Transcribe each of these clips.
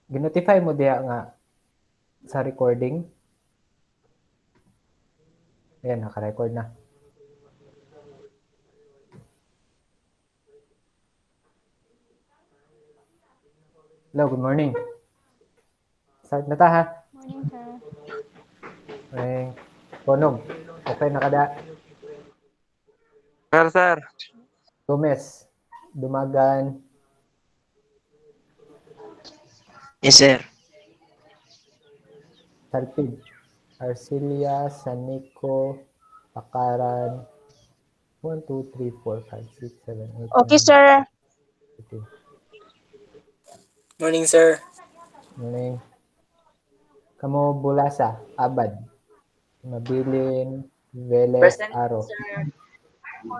Ginotify mo diha nga sa recording. Ayan, naka-record na. Hello, good morning. Start na ta ha. Morning, sir. Morning. Ponog. Okay na kada. Sir. Gomez. Dumagan. Yes, sir. Salpid. Arcilia, Sanico, Pakaran. 1, 2, 3, 4, 5, 6, 7, 8, Okay, 9, sir. 15. Morning, sir. Morning. Kamo Bulasa, Abad. Mabilin, Velez, Aro.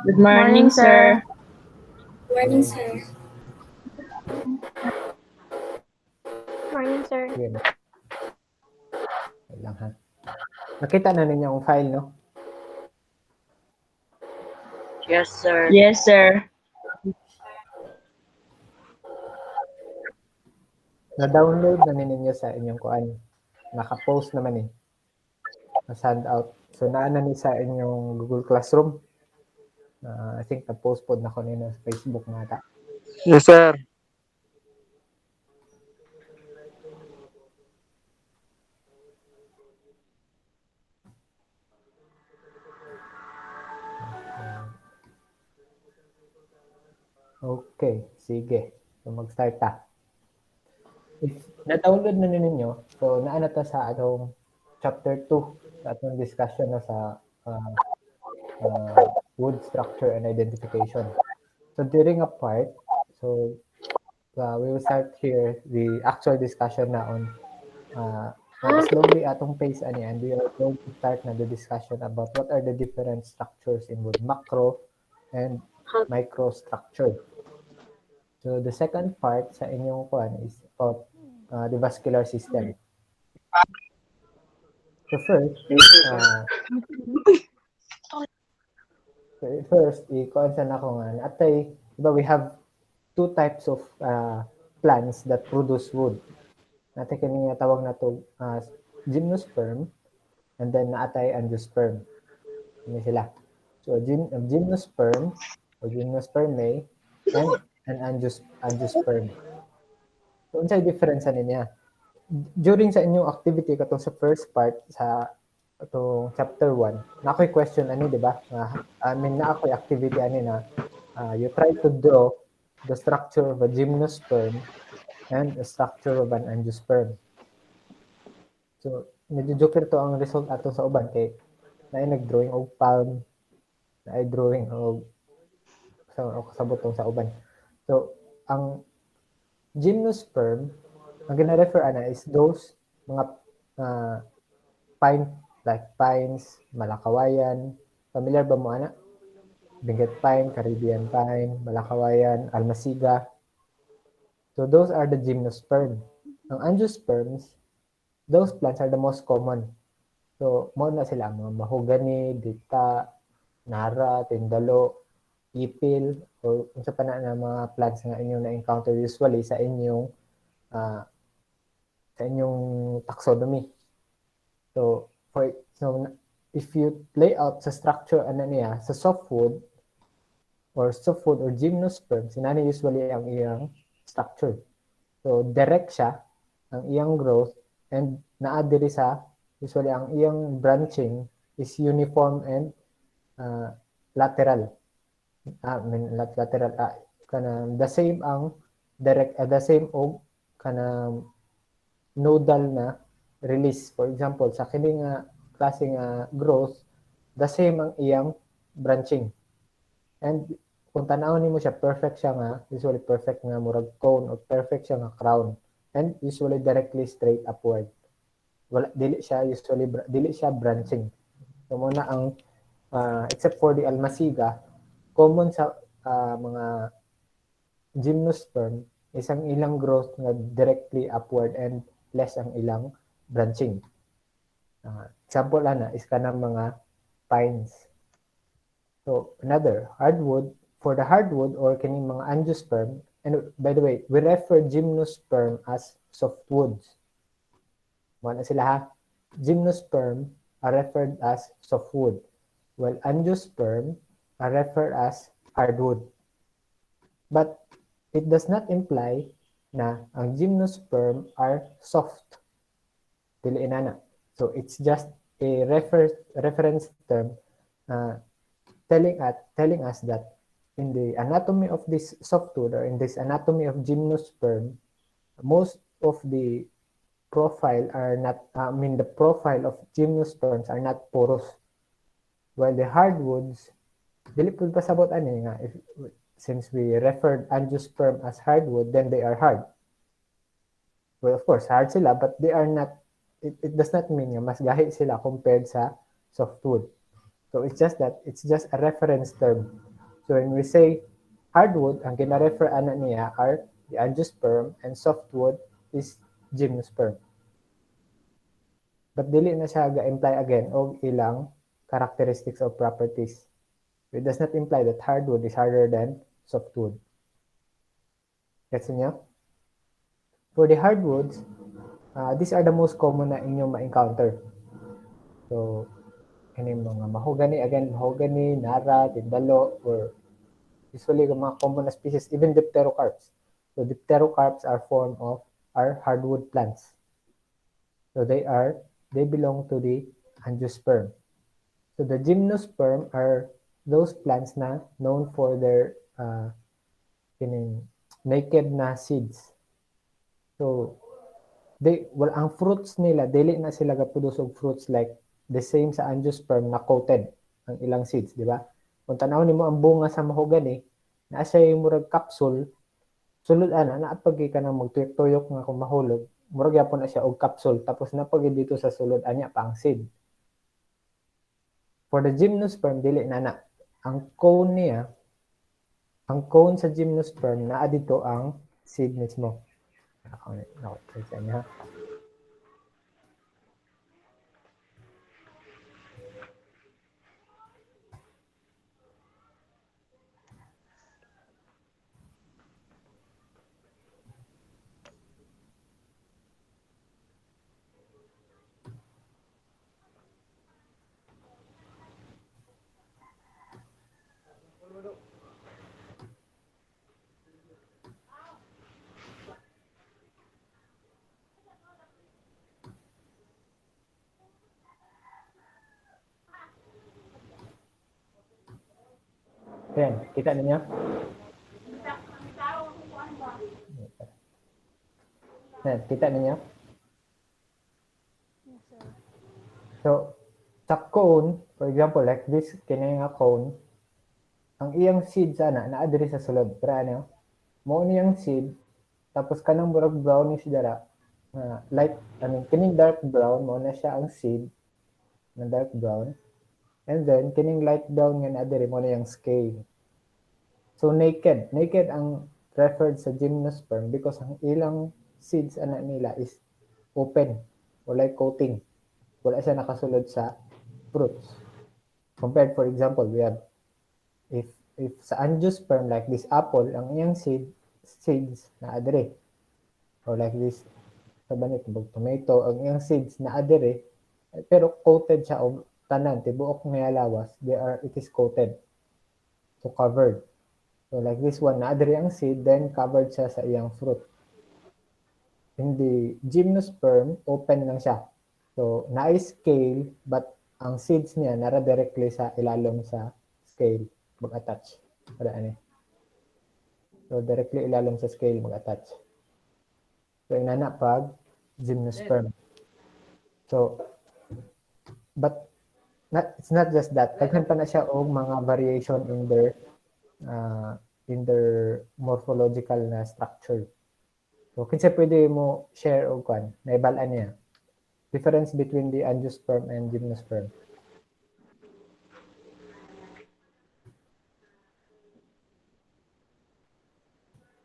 Good morning, sir. Morning, sir. Morning, sir. Sige na. Wait lang ha. Nakita na ninyo ang file, no? Yes, sir. Yes, sir. Na-download na ninyo sa inyong kuan. Naka-post naman eh. Na-send out. So, naana ni sa inyong Google Classroom. I think na-post po na ko nila sa Facebook nga ata. Yes, sir. Okay, sige. So, mag-start ta. If na-download na ninyo, so naana ta sa atong chapter 2 sa atong discussion na sa wood structure and identification. So during a part, so we will start here the actual discussion na on slowly atong pace ani, and we are going to start na the discussion about what are the different structures in wood, macro and microstructure. So the second part sa inyong kuan is about the vascular system. So first, i-concern ako nga atay, diba we have two types of plants that produce wood. Natin kini nga tawag na to gymnosperm, and then naatay angiosperm. Ini sila. So gymnosperm or gymnospermae and an angiosperm. So unsay difference niya? During sa inyong activity katong sa first part sa itong chapter 1, na ako'y question ani, di ba? Na ako'y activity ani na you try to draw the structure of a gymnosperm and a structure of an angiosperm. So, medyo joker to ang result ato sa uban kay naay nag-drawing og palm, naay drawing og kasabot sa uban. So, ang gymnosperm, ang gina-refer ana is those mga pine, like pines, malakawayan. Familiar ba mo ana? Benguet pine, Caribbean pine, malakawayan, almasiga. So those are the gymnosperm. Ang angiosperms, those plants are the most common. So mo na sila mga mahogany, dita, nara, tindalo, ipil, o unsa pa na mga plants nga inyong na-encounter usually sa inyong taxonomy. So if you lay out sa structure ano niya sa softwood or gymnosperm, sinani usually ang iyang structure. So direct siya ang iyang growth, and naa diri sa usually ang iyang branching is uniform and lateral. Kana the same ang direct the same og kana nodal na release. For example, sa kini nga klase nga growth, the same ang iyang branching. And kung tanaw nimo siya, perfect siya nga, usually perfect nga murag cone or perfect siya nga crown. And usually directly straight upward. Wala, dili siya branching. So muna ang except for the almasiga, common sa mga gymnosperm isang ilang growth nga directly upward and less ang ilang branching. Example ana is kanang mga pines. So another hardwood, for the hardwood or kining mga angiosperm, And by the way, we refer gymnosperm as softwoods. Wala sila ha. Gymnosperm are referred as softwood, while angiosperm are referred as hardwood. But it does not imply na ang gymnosperm are soft. Dili inana. So it's just a reference term telling us that in the anatomy of this softwood or in this anatomy of gymnosperm, most of the profile are not, the profile of gymnosperms are not porous. While the hardwoods, dili po pasabot ani nga, since we referred angiosperm as hardwood, then they are hard. Well, of course, hard sila, but they are not, it does not mean nga mas gahi sila compared sa softwood. So it's just that, it's just a reference term. So when we say hardwood, ang kina-refer ana niya are the angiosperm, and softwood is gymnosperm. But dili na siya ga-imply again og ilang characteristics or properties. It does not imply that hardwood is harder than softwood. Gets niyo? For the hardwoods, these are the most common na inyong ma-encounter. So, any mga mahogany, again, mahogany, nara, tindalo, or usually the mga common na species, even dipterocarps. So, dipterocarps are hardwood plants. So, they belong to the angiosperm. So, the gymnosperm are those plants na known for their naked na seeds. So, ang fruits nila, dili na sila ga-produce og fruits like the same sa angiosperm na coated ang ilang seeds, di ba? Kung tanaw nimo ang bunga sa mahogany, naa siya yung murag capsule, sulod ana naapag ka nang magtuyok-tuyok nga kung mahulog, murag yapon na siya og capsule, tapos napag dito sa sulod anya pa ang seed. For the gymnosperm, dili na. Ang cone sa gymnosperm, naa dito ang seed mismo. Sa inyo, ha? Ayan, kita ninyo? Ayan, kita ninyo? Yes, sir. So, sa cone, for example, like this, kini nga cone, ang iyang seed sana, naa diri sa sulod. Pero ano, mo niyang seed, tapos kanang murag brownish dara, kining dark brown, mo na siya ang seed, na dark brown. And then, kining light brown nga naa diri, mo na yung scale. So, naked ang referred sa gymnosperm because ang ilang seeds ana nila is open, walay coating. Wala siya nakasulod sa fruits. Compared, for example, we have, if sa angiosperm, like this apple, ang iyang seeds na adere. Or like this, sa banit, tomato, ang iyang seeds na adere, pero coated siya o tanan, tibuok nga lawas, it is coated. So, covered. So, like this one, na adere ang seed, then covered siya sa iyang fruit. In the gymnosperm, open lang siya. So, na-scale, but ang seeds niya nara directly sa ilalom sa scale, mag-attach. So, directly ilalom sa scale, mag-attach. So, inana pag gymnosperm. So, but it's not just that. Daghan pa na siya og mga variation in their morphological na structure. So, kinsa pwede mo share og kwan, naibalaan niya. Difference between the angiosperm and gymnosperm.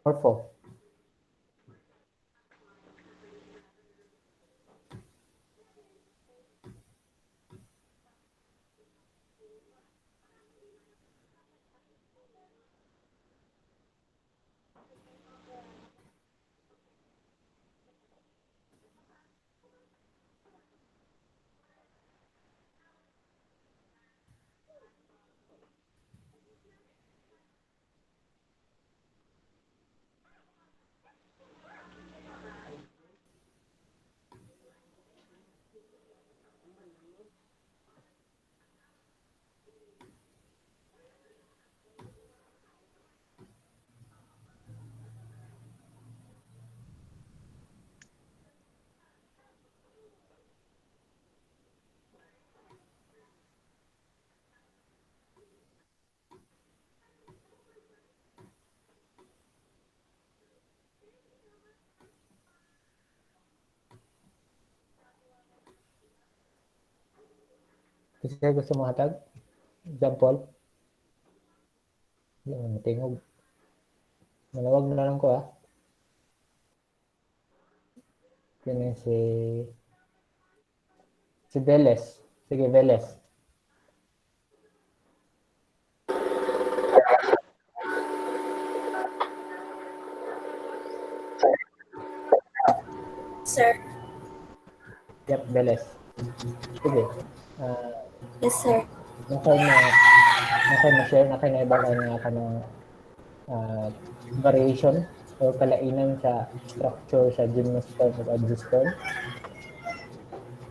Morpho. Kasi gusto mo hatag? Example? Hindi mo matingog. Malawag na lang ko Yun yung si Veles. Sige, Veles. Sir. Yep, Veles. Sige. Yes, sir. Nakay na-share na kayo na iba nga ka ng variation o kalainan sa structure sa gymnosperm at angiosperm.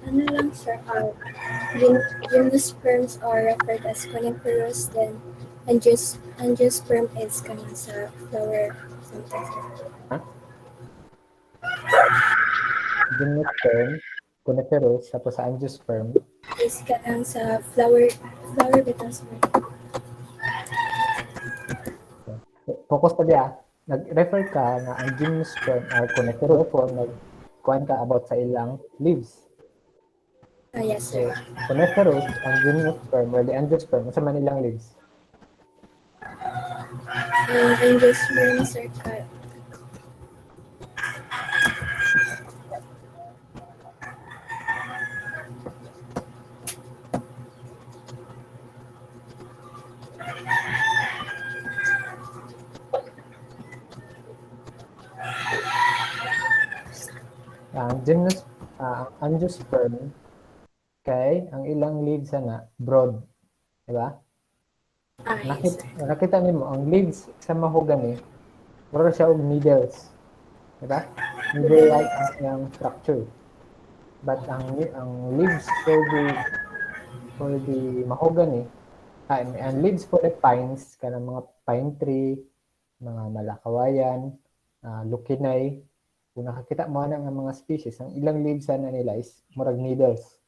Ano lang, sir? Gymnosperms are referred as coniferous, then angiosperm is kanang sa flower, something, sir. Gymnosperm, coniferous, tapos sa angiosperm. Is kanang sa flower bitaw, sir. Focus pa diya. Nag-refer ka na ang gymnosperm or coniferous po, nag-kuhan ka about sa ilang leaves. Yes, So, sir. coniferous, ang gymnosperm or the angiosperm, sa manilang leaves. Angiosperm, sir, Ang angiosperm, kay ang ilang leaves na broad. Diba? yes, sir. Nakita niyo mo, ang leaves sa mahogany, mura siya og needles. Diba? Needle-like ang iyang structure. But ang leaves for the mahogany, ang leaves for the pines, kanang mga pine tree, mga malakawayan, lukinay, kung nakakita mo na ng mga species, ang ilang leaves na nila is murag needles.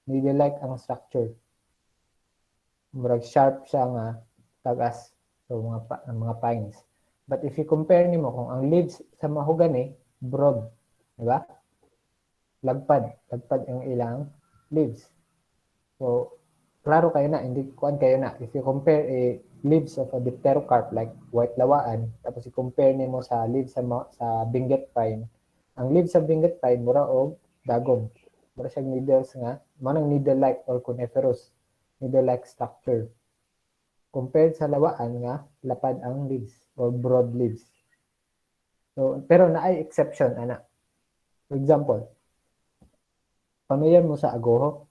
Needle-like ang structure. Murag sharp siya nga tagas. So mga pines. But if you compare nimo kung ang leaves sa mahogany broad, di ba? Lagpad ang ilang leaves. So klaro kayo na, hindi kuan kayo na. If you compare leaves of a dipterocarp like white lawaan, tapos i-compare nimo sa leaves sa Benguet pine, ang leaves sa Benguet pine mura og dagom. Mura siya needles nga, manang needle-like or coniferous, needle-like structure. Compared sa lawaan nga, lapad ang leaves or broad leaves. So, pero naay exception, ana. For example, pamilyar mo sa agoho?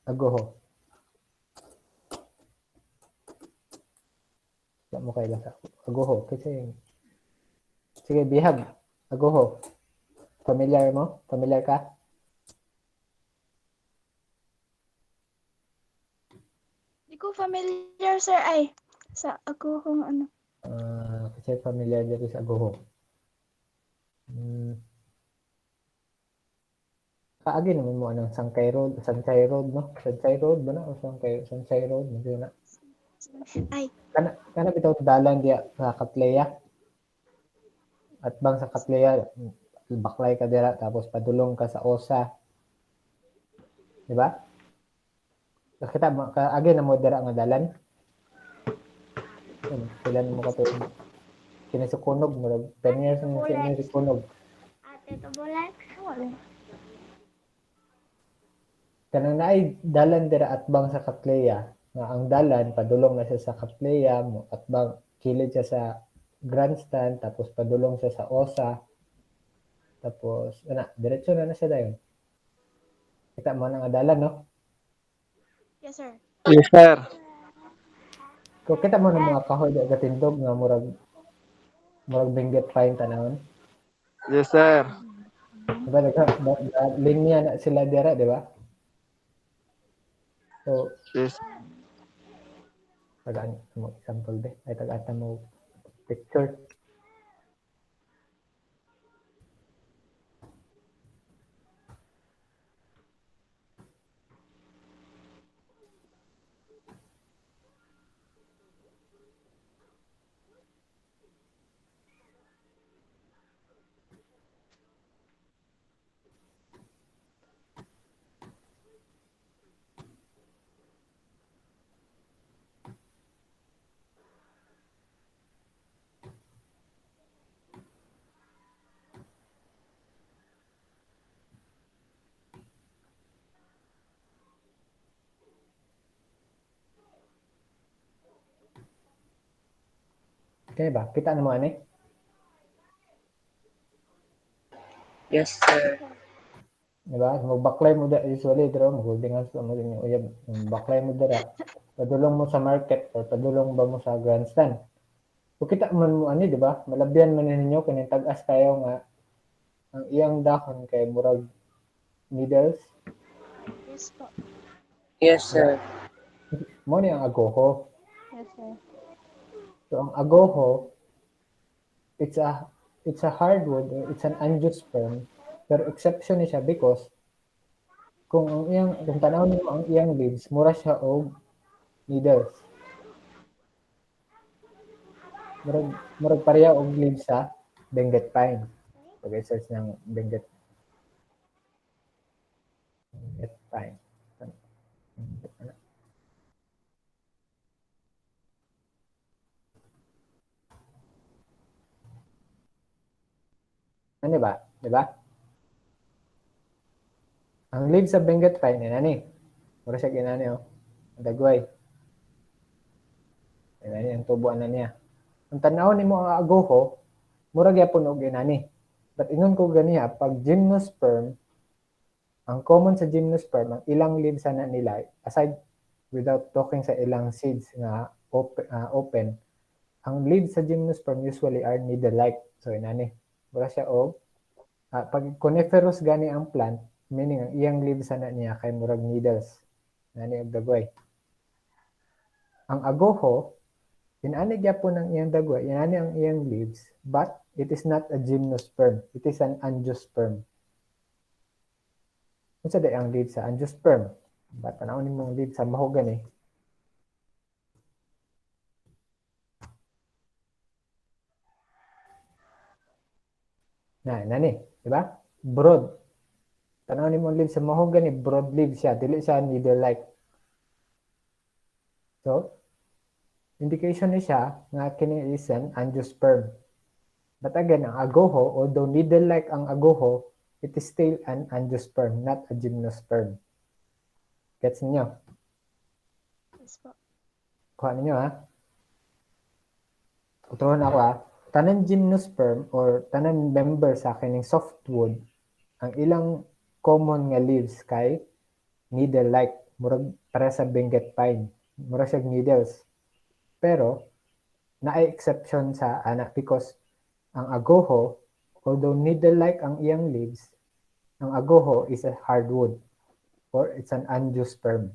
Agoho. Wala mo kayo sa agoho. Kasi, sige, bihag. Agoho. Familiar mo? Familiar ka? Di ko familiar, sir, ay. Sa ako kung ano. Kasi familiar dito sa agoho. Kaagi naman mo anong Sancay Road, no? Sancay Road ba na? O Sancay Road, hindi na. Ay. Kana bitaw dalan diya sa Katleya. At bang sa Katleya, baklay ka dira tapos padulong ka sa Osa. Di ba? Nakita mo kaagi na mo dira nga dalan. Sila mo ka to kinasukunog mo 10 years na sinisukunog. Ate to bulan. Wala. Kanang naay dalan dira at bang sa Katleya, nga ang dalan padulong na siya sa Katleya mo at bang kilid siya sa grandstand tapos padulong siya sa Osa. Tapos diretso na siya dayon. Kita mo na nga dalan, no? Yes, sir. Yes, sir. Kung kita mo ng mga kahoy di gatindog nga murag Benguet pine tanawon. Yes, sir. Diba linya na sila dira, di ba? So, Yes. tagaan mo example be. Ay tagata mo picture. Kaya ba? Kita na mo ani? Yes, sir. Diba? Magbaklay mo da usually dito, mag-holding hands mo din yung uyab. Baklay mo dira. Padulong mo sa market or padulong ba mo sa grandstand. Kung kita man mo ani, di ba? Malabyan man ninyo kung tag-as kayo nga ang iyang dahon kay murag needles. Yes po. Yes, sir. Mo ni ang agoho. Yes, sir. So ang agoho, it's a hardwood or it's an angiosperm. Pero exception ni siya because kung tanawon mo ang iyang leaves, mura siya og needles. Murag pareha og leaves sa Benguet pine. Pag-search ng Benguet pine. Ano ba? Di ba? Ang leaves sa Benguet pine, yan ani. Mura siya ginani, oh. Ang dagway. Yan ani, ang tubuan na niya. Ang tanawon nimo ang agoho, mura gyapon og ginani. But ingon ko ganiya, pag gymnosperm, ang common sa gymnosperm, ang ilang leaves na nila, aside without talking sa ilang seeds nga open, ang leaves sa gymnosperm usually are needle-like. So, inani. Mura siya og pag coniferous gani ang plant, meaning ang iyang leaves na niya kay murag needles. Nani og dagway. Ang agoho, inani gyapon ang iyang dagway, inani ang iyang leaves, but it is not a gymnosperm. It is an angiosperm. Unsa day ang leaves sa angiosperm? Ba't tanawon nimo ang leaves sa mahogany? Nani, di ba? Broad. Tanawon nimo ang leaves sa mahogany, broad leaves siya, dili siya needle-like. So, indication ni siya nga kini is an angiosperm. But again, ang agoho, although needle-like ang agoho, it is still an angiosperm, not a gymnosperm. Gets niyo? Yes po. Kuha ninyo, ha? Tutuhan ako, ha? Tanan gymnosperm or tanan member sa kining softwood, ang ilang common nga leaves kay needle-like. Murag para sa Benguet pine. Murag siya needles. Pero, naay exception sa ana because ang agoho, although needle-like ang iyang leaves, ang agoho is a hardwood or it's an angiosperm.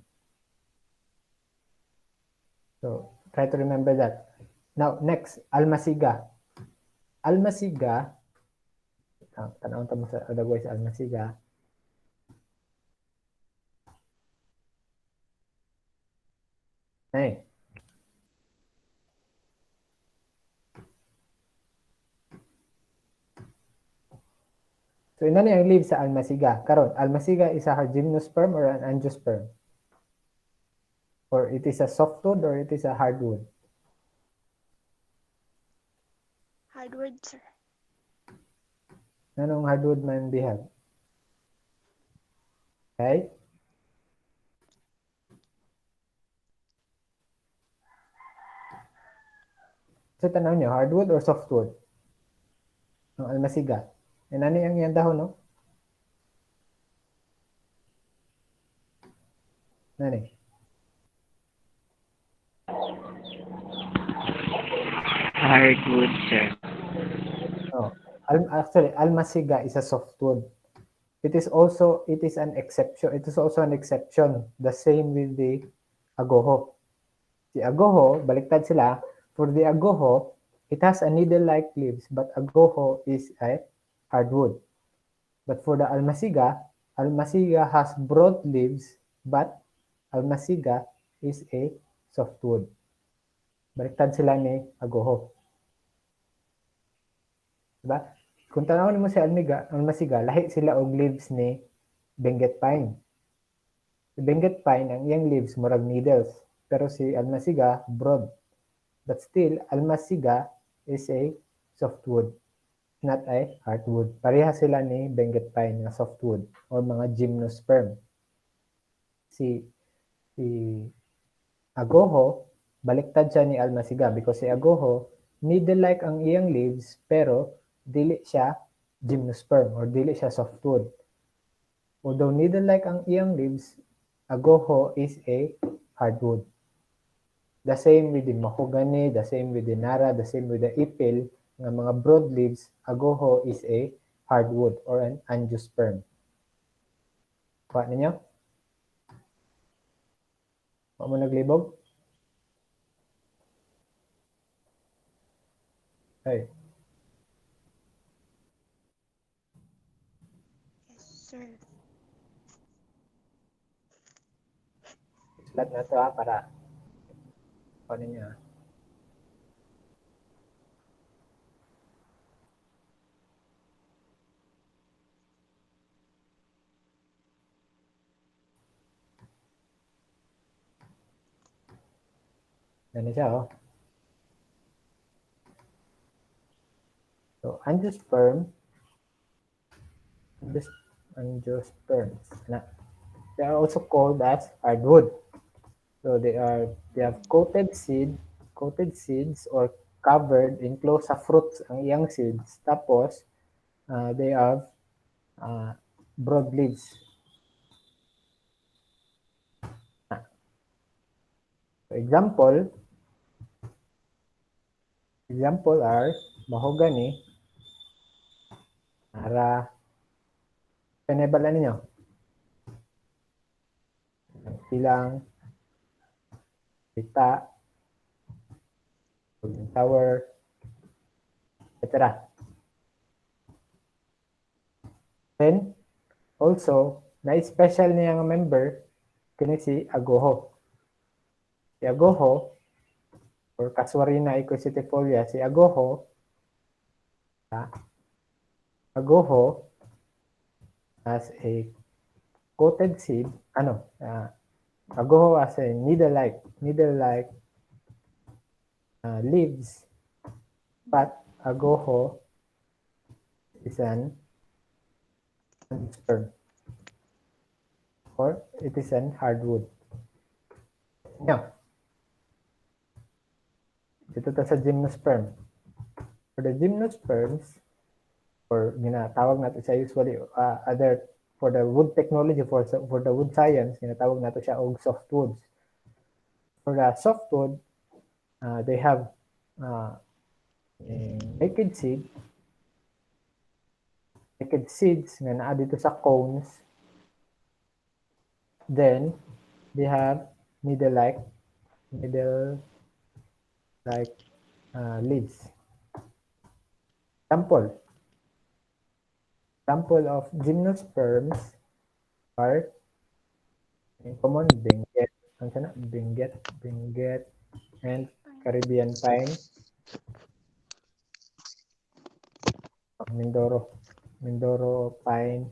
So, try to remember that. Now, next, almasiga. Almasiga, tanawon ta mo sa dagway sa almasiga. Hey. So, ina ni ang leaves sa almasiga. Karon, almasiga is a gymnosperm or an angiosperm? Or it is a softwood or it is a hardwood? Hardwood, sir. Anong hardwood man they have? Okay? So, tanaw nyo, hardwood or softwood? Ang almasiga. Yan ano yung iyang dahon, no? Nani? Hardwood, sir. Oh. Actually, almasiga is a softwood. It is an exception. It is also an exception. The same with the agoho. The agoho, baliktad sila. For the agoho, it has a needle-like leaves, but agoho is a hardwood. But for the almasiga has broad leaves, but almasiga is a softwood. Baliktad sila ni agoho. Diba? Kung tanawin mo si almasiga, lahi sila og leaves ni Benguet pine. Si Benguet pine, ang iyang leaves murag needles. Pero si almasiga, broad. But still, almasiga is a softwood, not a hardwood. Pareha sila ni Benguet pine na softwood or mga gymnosperm. Si agoho, baliktad siya ni almasiga because si agoho needle-like ang iyang leaves pero dili siya gymnosperm or dili siya softwood. Although needle-like ang iyang leaves, agoho is a hardwood. The same with the mahogany, the same with the nara, the same with the ipil, nga mga broad leaves, agoho is a hardwood or an angiosperm. Kuha ninyo? Huwag mo naglibog? Hey. Yes, sir. Sulat na ito para kuha ninyo. Ganun siya, oh. So, angiosperms, they are also called as hardwood. So they have coated seeds or covered enclosed sa fruits ang iyang seeds. Tapos they have broad leaves. So example are mahogany, nara, penebala ninyo. Silang, pita, golden tower, etc. Then, also, na-special niya nga member, kini si agoho. Si agoho, or Casuarina ecosetifolia, si agoho as a coated seed, agoho as a needle-like leaves, but agoho is an angiosperm or it is an hardwood. Now, dito to sa gymnosperm. For the gymnosperms, or ginatawag natin siya usually for the wood technology, for the wood science, ginatawag natin siya og softwoods. For the softwood, they have naked seeds nga naa dito sa cones. Then they have needle-like leaves. Example of gymnosperms are in common benguet, and Caribbean pine, Mindoro pine,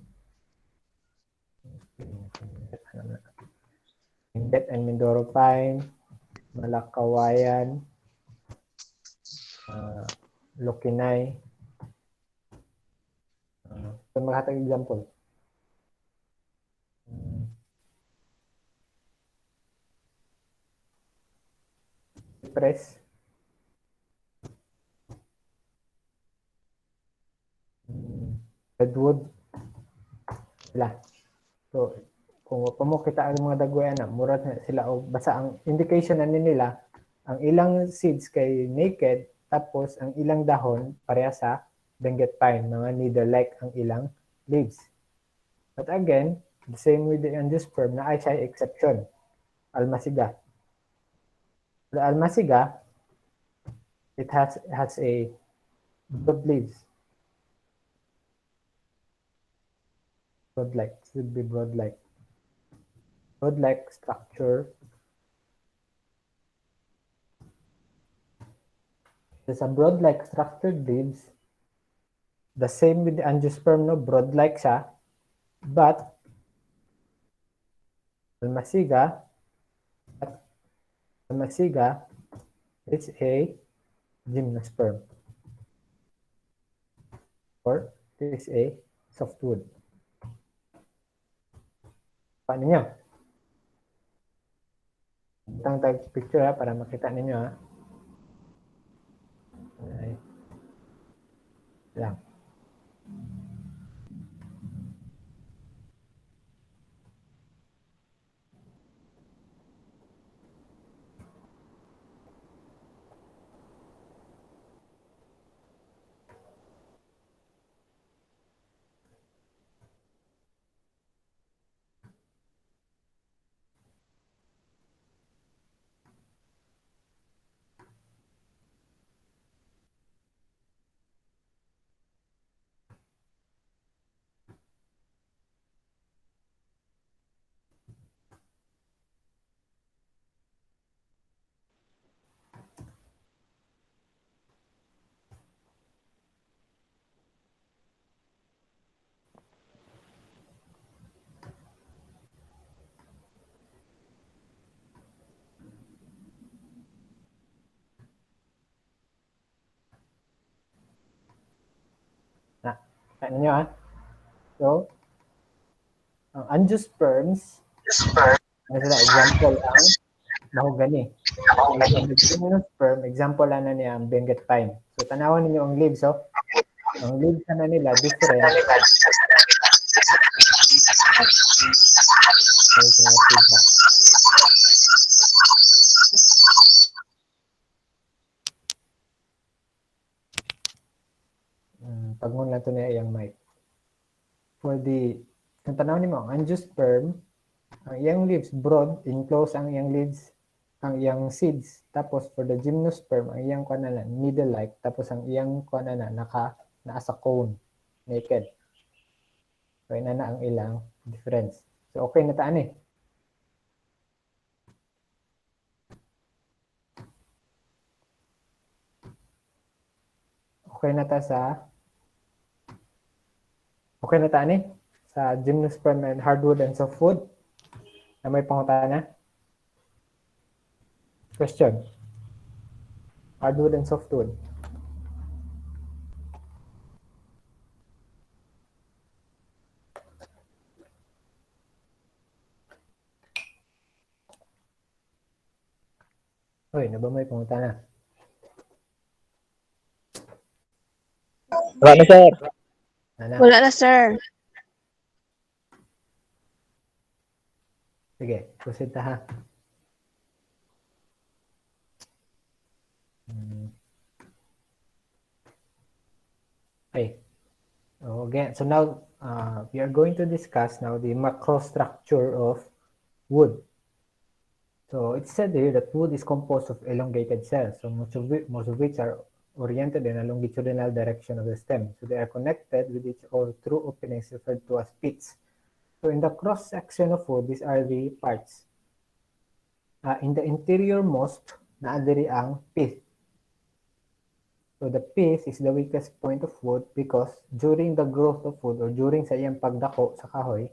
benguet and Mindoro pine, Malakawayan, Lokinay. So maghatag example. Cypress, redwood, sila. So kung mo kita ang mga dagwayan na mura sila o basta ang indication na nila ang ilang seeds kay naked tapos ang ilang dahon pareha sa benguet pine, mga needle-like ang ilang leaves. But again, the same with the angiosperm na ay siya exception. Almasiga. The almasiga, it has a broad leaves. Broad-like, should be broad-like. Broad-like structure. There's a broad-like structured leaves. The same with the angiosperm, no? Broad-like siya. But almasiga is a gymnosperm. Or it is a softwood. Paano nyo? Tag picture para makita ninyo. Lang. Ano nyo So, ang angiosperms, ano sila, example ang mahogany. Ang gymnosperm, example ano niya ang benguet pine. So, tanawan ninyo ang leaves, ang leaves na nila different. Pag mo lang ito niya iyang mic. For the, kung tanaw mo, ang angiosperm, ang iyang leaves broad, enclose ang iyang leaves, ang iyang seeds. Tapos for the gymnosperm, ang iyang kuana needle-like. Tapos ang iyang kuana nasa cone, naked. So, ina na ang ilang difference. So, okay na taan eh. Okay na ta sa sa gymnosperm and hardwood and softwood na may pangutana. Question. Hardwood and softwood. Hoy, na ba may pangutana? Wala na, sir. Wala na, sir. Sige, proceed ta ha. Okay. So now we are going to discuss now the macrostructure of wood. So it's said here that wood is composed of elongated cells, so most of which are oriented in a longitudinal direction of the stem. So they are connected with each other through openings referred to as pits. So in the cross section of wood, these are the parts. In the interiormost, naadiri ang pith. So the pith is the weakest point of wood because during the growth of wood or during sa iyang pagdako sa kahoy,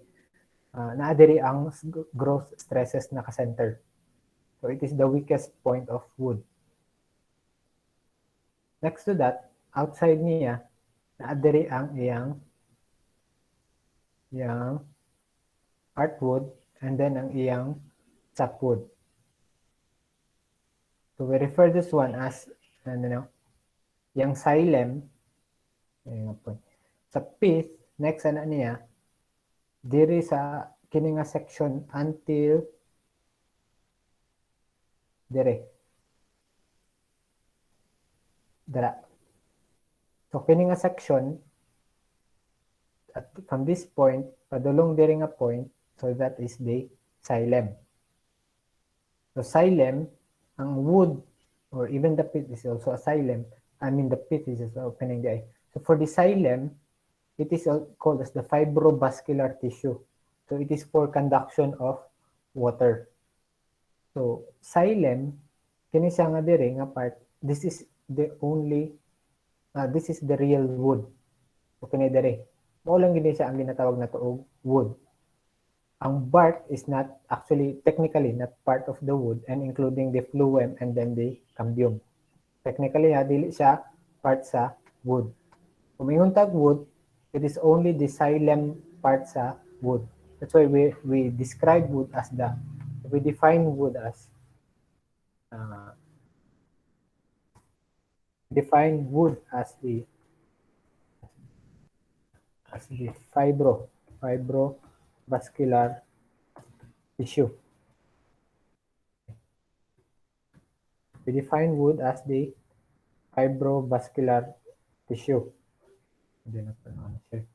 naadiri ang growth stresses naka-center. So it is the weakest point of wood. Next to that, outside niya, naadiri ang iyang heartwood and then ang iyang sapwood. So we refer this one as yung xylem. Sa pith, next niya, diri sa kini nga section until dire. Dara. So kini nga section at from this point padulong diri nga point, so that is the xylem. So xylem, ang wood or even the pith is also a xylem. I mean the pith is just opening the eye. So for the xylem, it is called as the fibrobascular tissue. So it is for conduction of water. So xylem, kini siya nga diri nga part, this is the real wood. So kini diri. Mao lang gid siya ang ginatawag na tuog wood. Ang bark is not actually technically not part of the wood and including the phloem and then the cambium. Technically dili siya part sa wood. Kung may huntag wood, it is only the xylem part sa wood. That's why we describe wood as we define wood as the as the fibrovascular tissue. We define wood as the fibrovascular tissue. Hindi na pa naman siya.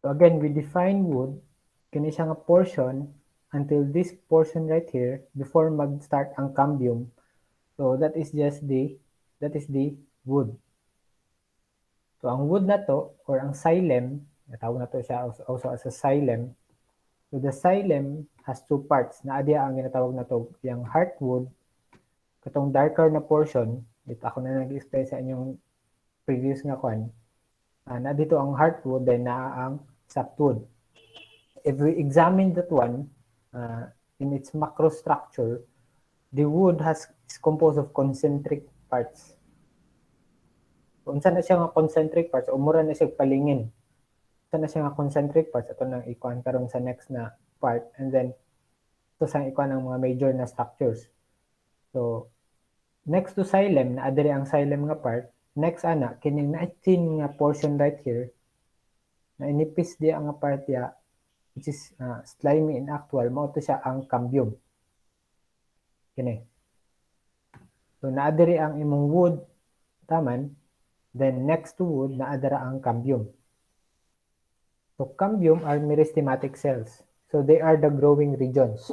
So again, we define wood, kini siya nga portion until this portion right here before mag-start ang cambium. So that is the wood. So ang wood na to or ang xylem, natawag na to siya also as a xylem. So the xylem has two parts. Naadya ang ginatawag na to yung heartwood. Katong darker na portion, dito ako na nag-explain sa inyong previous nga kwan. Na dito ang heartwood, then na ang sapwood. If we examine that one in its macrostructure, the wood is composed of concentric parts. Kung saan na siya nga concentric parts, umura na siya palingin. Saan na siya nga concentric parts, ito nang ikuan karon sa next na part, and then ito sa ikuan ng mga major na structures. So next to xylem, na adere ang xylem nga part, next ana kining na-18 nga portion right here, na inipis diya ang part ya, which is slimy and actual, mao to siya ang cambium. Kini. So naadere ang imong wood, taman, then next to wood, naadara ang cambium. So cambium are meristematic cells. So they are the growing regions.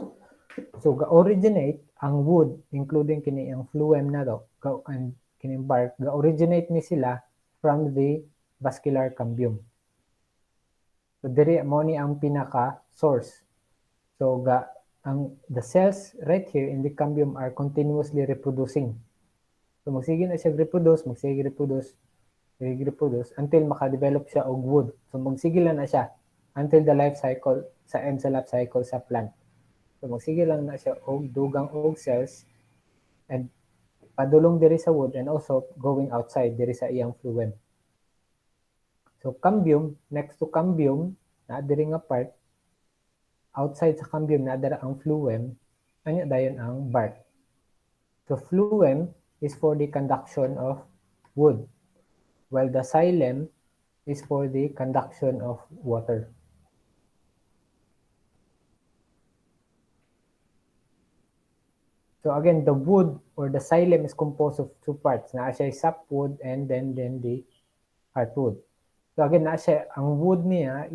So ga-originate ang wood, including kini ang phloem na to, and kini bark, ga-originate ni sila from the vascular cambium. So diri mo ni ang pinaka source. So the cells right here in the cambium are continuously reproducing. So magsige na siya reproduce until maka-develop siya og wood. So magsige lang na siya until the life cycle sa end sa life cycle sa plant. So magsige lang na siya og dugang og cells and padulong diri sa wood and also going outside diri sa iyang phloem. So cambium, next to cambium, na diri nga part, outside sa cambium na dara ang phloem, anya dayon ang bark. So phloem is for the conduction of wood, while the xylem is for the conduction of water. So again, the wood or the xylem is composed of two parts. Naa siya sapwood and then the heartwood. So again, naa siya, ang wood niya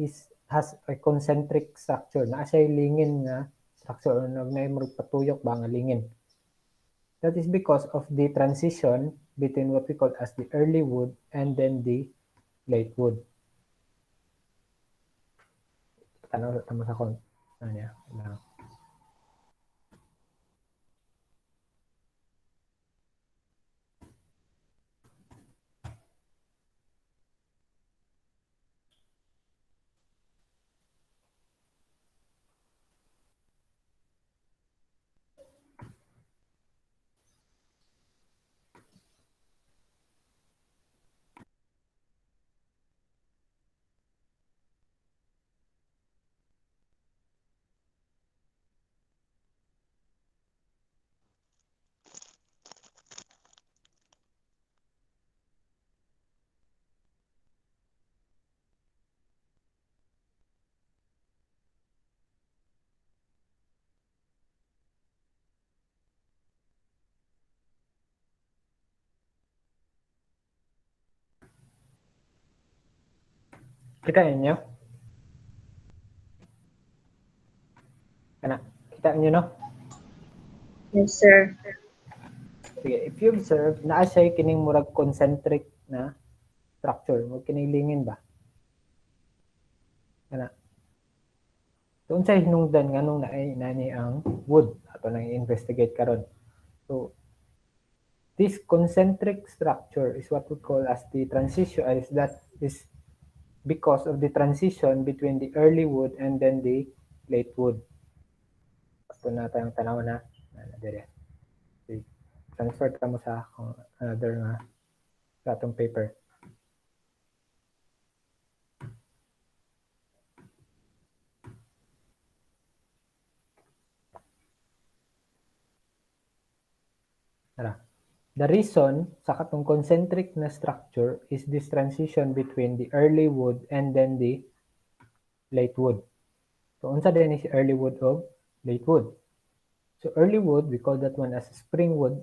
has a concentric structure. Naa siya lingin nga structure, or may patuyok ba nga lingin. That is because of the transition between what we call as the early wood and then the late wood. Tanaw sa kon. Ano niya? Kita niyo? Kita niyo, no? Yes, sir. Sige, if you observe, naa siya kining murag concentric na structure. Mo kinilingin ba? Kana. Doon sa hinungdan nga nung nani ang wood. Ato nang i-investigate karon. So, this concentric structure is what we call as the transition, is because of the transition between the early wood and then the late wood. sakto na tayong tanaw na dire. Transfer ta mo sa another nga sa atong paper. Tara. The reason sa katong concentric na structure is this transition between the early wood and then the late wood. So unsa din is early wood o late wood? So early wood, we call that one as spring wood,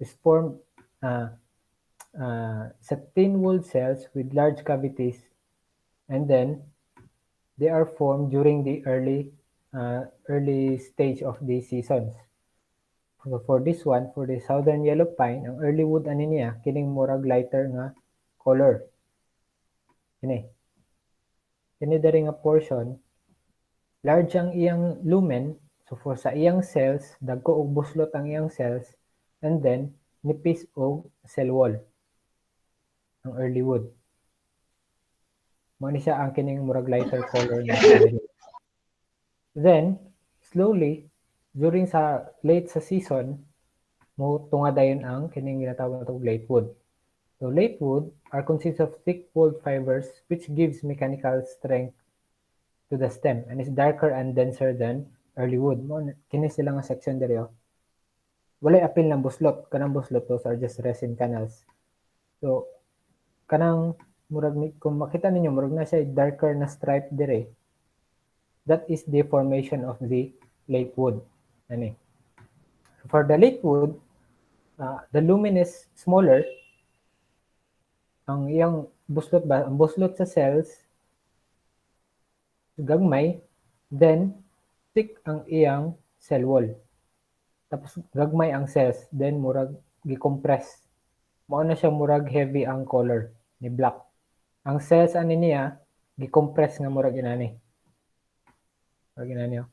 is formed sa thin walled cells with large cavities, and then they are formed during the early stage of the seasons. So for this one, for the southern yellow pine, ang early wood ani niya kining murag lighter nga color. Kini diri nga portion, large ang iyang lumen, so for sa iyang cells, dagko og buslot ang iyang cells, and then nipis og cell wall ang early wood. Mao ni siya ang kining murag lighter color nga. Then slowly during sa late sa season, mo tungadayon ang kining ginatawag natong late wood. So late wood are consists of thick walled fibers which gives mechanical strength to the stem and is darker and denser than early wood. Kini sila nga section diri oh. Walay apil ng buslot. Kanang buslot those are just resin canals. So kanang murag kung makita ninyo murag na siya darker na stripe diri. That is the formation of the late wood. Ani. For the late wood, the lumen is smaller. Ang iyang buslot ba, ang buslot sa cells gagmay, then thick ang iyang cell wall. Tapos gagmay ang cells, then murag gi-compress. Mao na siya murag heavy ang color ni black. Ang cells ani niya gi-compress nga murag inani. Murag inani oh.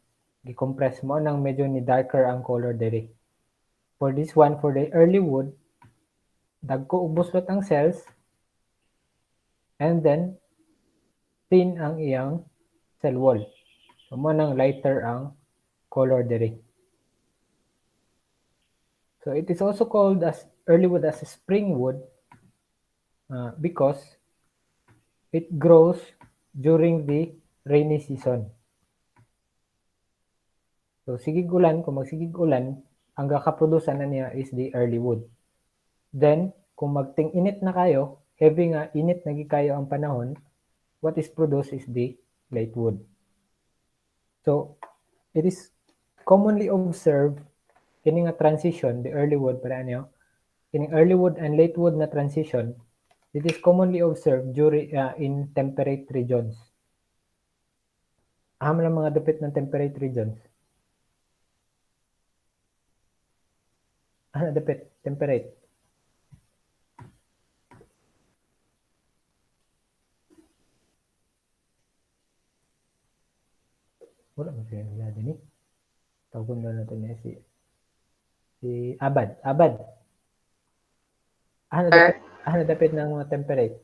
Gi-compress mo nang medyo ni darker ang color diri. For this one, for the early wood, dagko og buslot ang cells, and then thin ang iyang cell wall. So mo nang lighter ang color diri. So it is also called as early wood as a spring wood because it grows during the rainy season. So sigig ulan, kung magsigig ulan, ang gakaproduce na niya is the early wood. Then, kung magting-init na kayo, heavy nga init na kayo ang panahon, what is produced is the late wood. So, it is commonly observed kining nga transition, the early wood, para ano, kining early wood and late wood na transition, it is commonly observed during in temperate regions. Aham lang mga dapit ng temperate regions. Dapit, temperate. Wala mo siya nila din eh. Tawag na natin niya si Abad. Abad. Dapit ng mga temperate.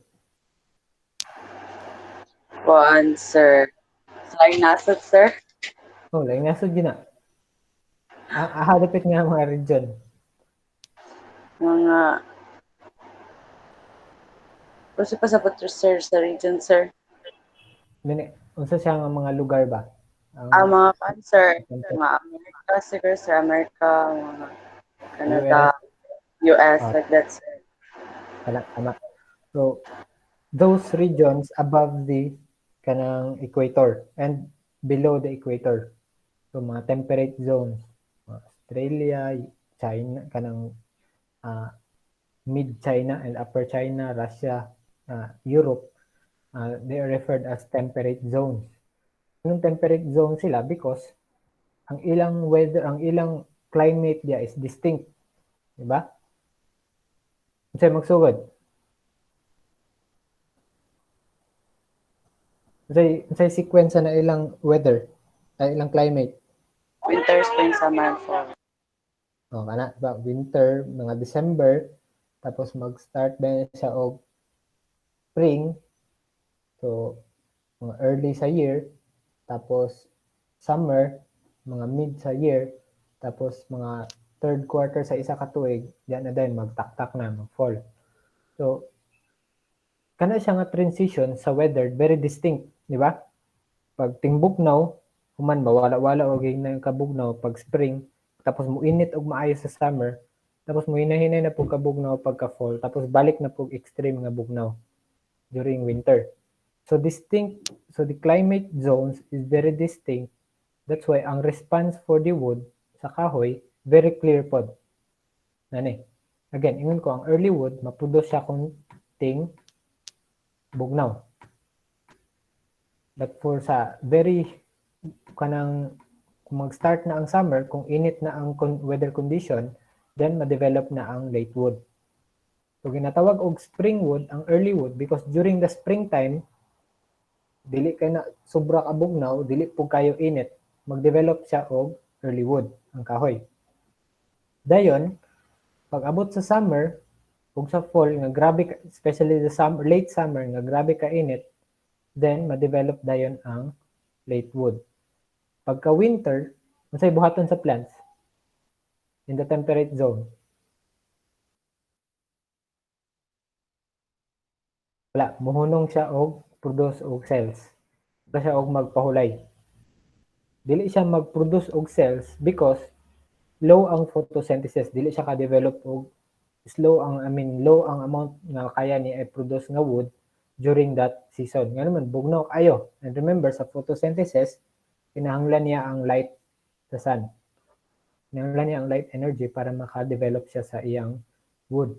Kuan, sir. Sorry, nasod, sir. Oh, lang nasod yun na. Dapit nga mga region. Mga... Kasi pa sa sir, sa region, sir. Unsa siya nga mga lugar ba? Mga kuan, sir. Mga America, siguro, sir. America, mga Canada, US, like that, sir. Tama. So, those regions above the kanang equator and below the equator. So, mga temperate zones. Australia, China, kanang mid-China and upper China, Russia, Europe, they are referred as temperate zones. Yung temperate zone sila because ang ilang weather, ang ilang climate dia is distinct. Diba? Unsay magsugod? Unsay sequence na ilang weather, ilang climate? Winter, spring, summer, fall. Kana ba winter mga December tapos mag-start ba siya og spring. So mga early sa year tapos summer mga mid sa year, tapos mga third quarter sa isa ka tuig, diyan na din magtaktak na, mag-fall. So, kana siya nga transition sa weather, very distinct, di ba? Pag tingbugnaw, human mawala-wala o na yung kabugnaw pag spring, tapos muinit og maayo sa summer, tapos muhinahinay na pug kabugnaw pagka fall, tapos balik na pug extreme nga bugnaw during winter. So the climate zones is very distinct. That's why ang response for the wood sa kahoy very clear pod. Nani. Again, ingon ko ang early wood maproduce siya kung ting bugnaw. But for sa very kanang kung mag-start na ang summer, kung init na ang weather condition, then ma-develop na ang late wood. So ginatawag og spring wood ang early wood because during the springtime, dili kay na sobra ka bugnaw, dili po kayo init, mag-develop siya og early wood ang kahoy. Dayon, pag abot sa summer ug sa fall nga grabe especially the summer, late summer nga grabe ka init, then ma-develop dayon ang late wood. Pagka winter, unsay buhaton sa plants in the temperate zone? Wala, muhunong siya og produce og cells. Wala siya og magpahulay. Dili siya mag-produce og cells because low ang photosynthesis. Dili siya ka-develop og low ang amount nga kaya ni i-produce nga wood during that season. Nga naman, bugnaw kayo. And remember, sa photosynthesis, kinahanglan niya ang light sa sun. Kinahanglan niya ang light energy para maka-develop siya sa iyang wood.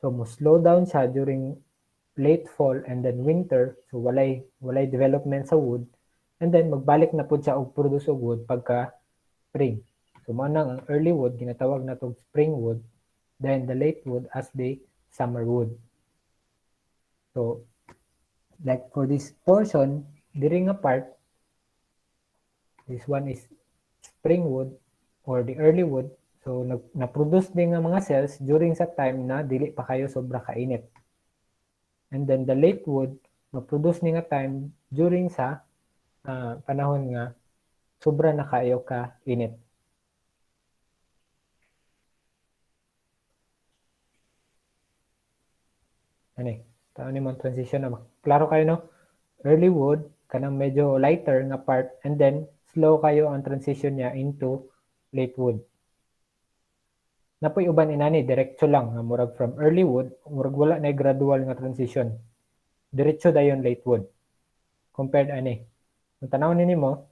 So, mo slow down siya during late fall and then winter. So, walay development sa wood. And then, magbalik na po siya og produce og wood pagka spring. So, manang ang early wood, ginatawag na itong spring wood. Then, the late wood as the summer wood. So, like for this portion, diri nga part, this one is spring wood or the early wood. So, na-produce din nga mga cells during sa time na dili pa kayo sobra kainit. And then the late wood, ma-produce ni nga time during sa panahon nga sobra na kayo ka init. Ani, taon ni mo transition na klaro kayo no? Early wood kanang medyo lighter nga part and then slow kayo ang transition niya into late wood. Napoy uban inani diretso lang nga murag from early wood, murag wala na gradual nga transition. Diretso dayon late wood. Compared ani. Kung tanawon nimo,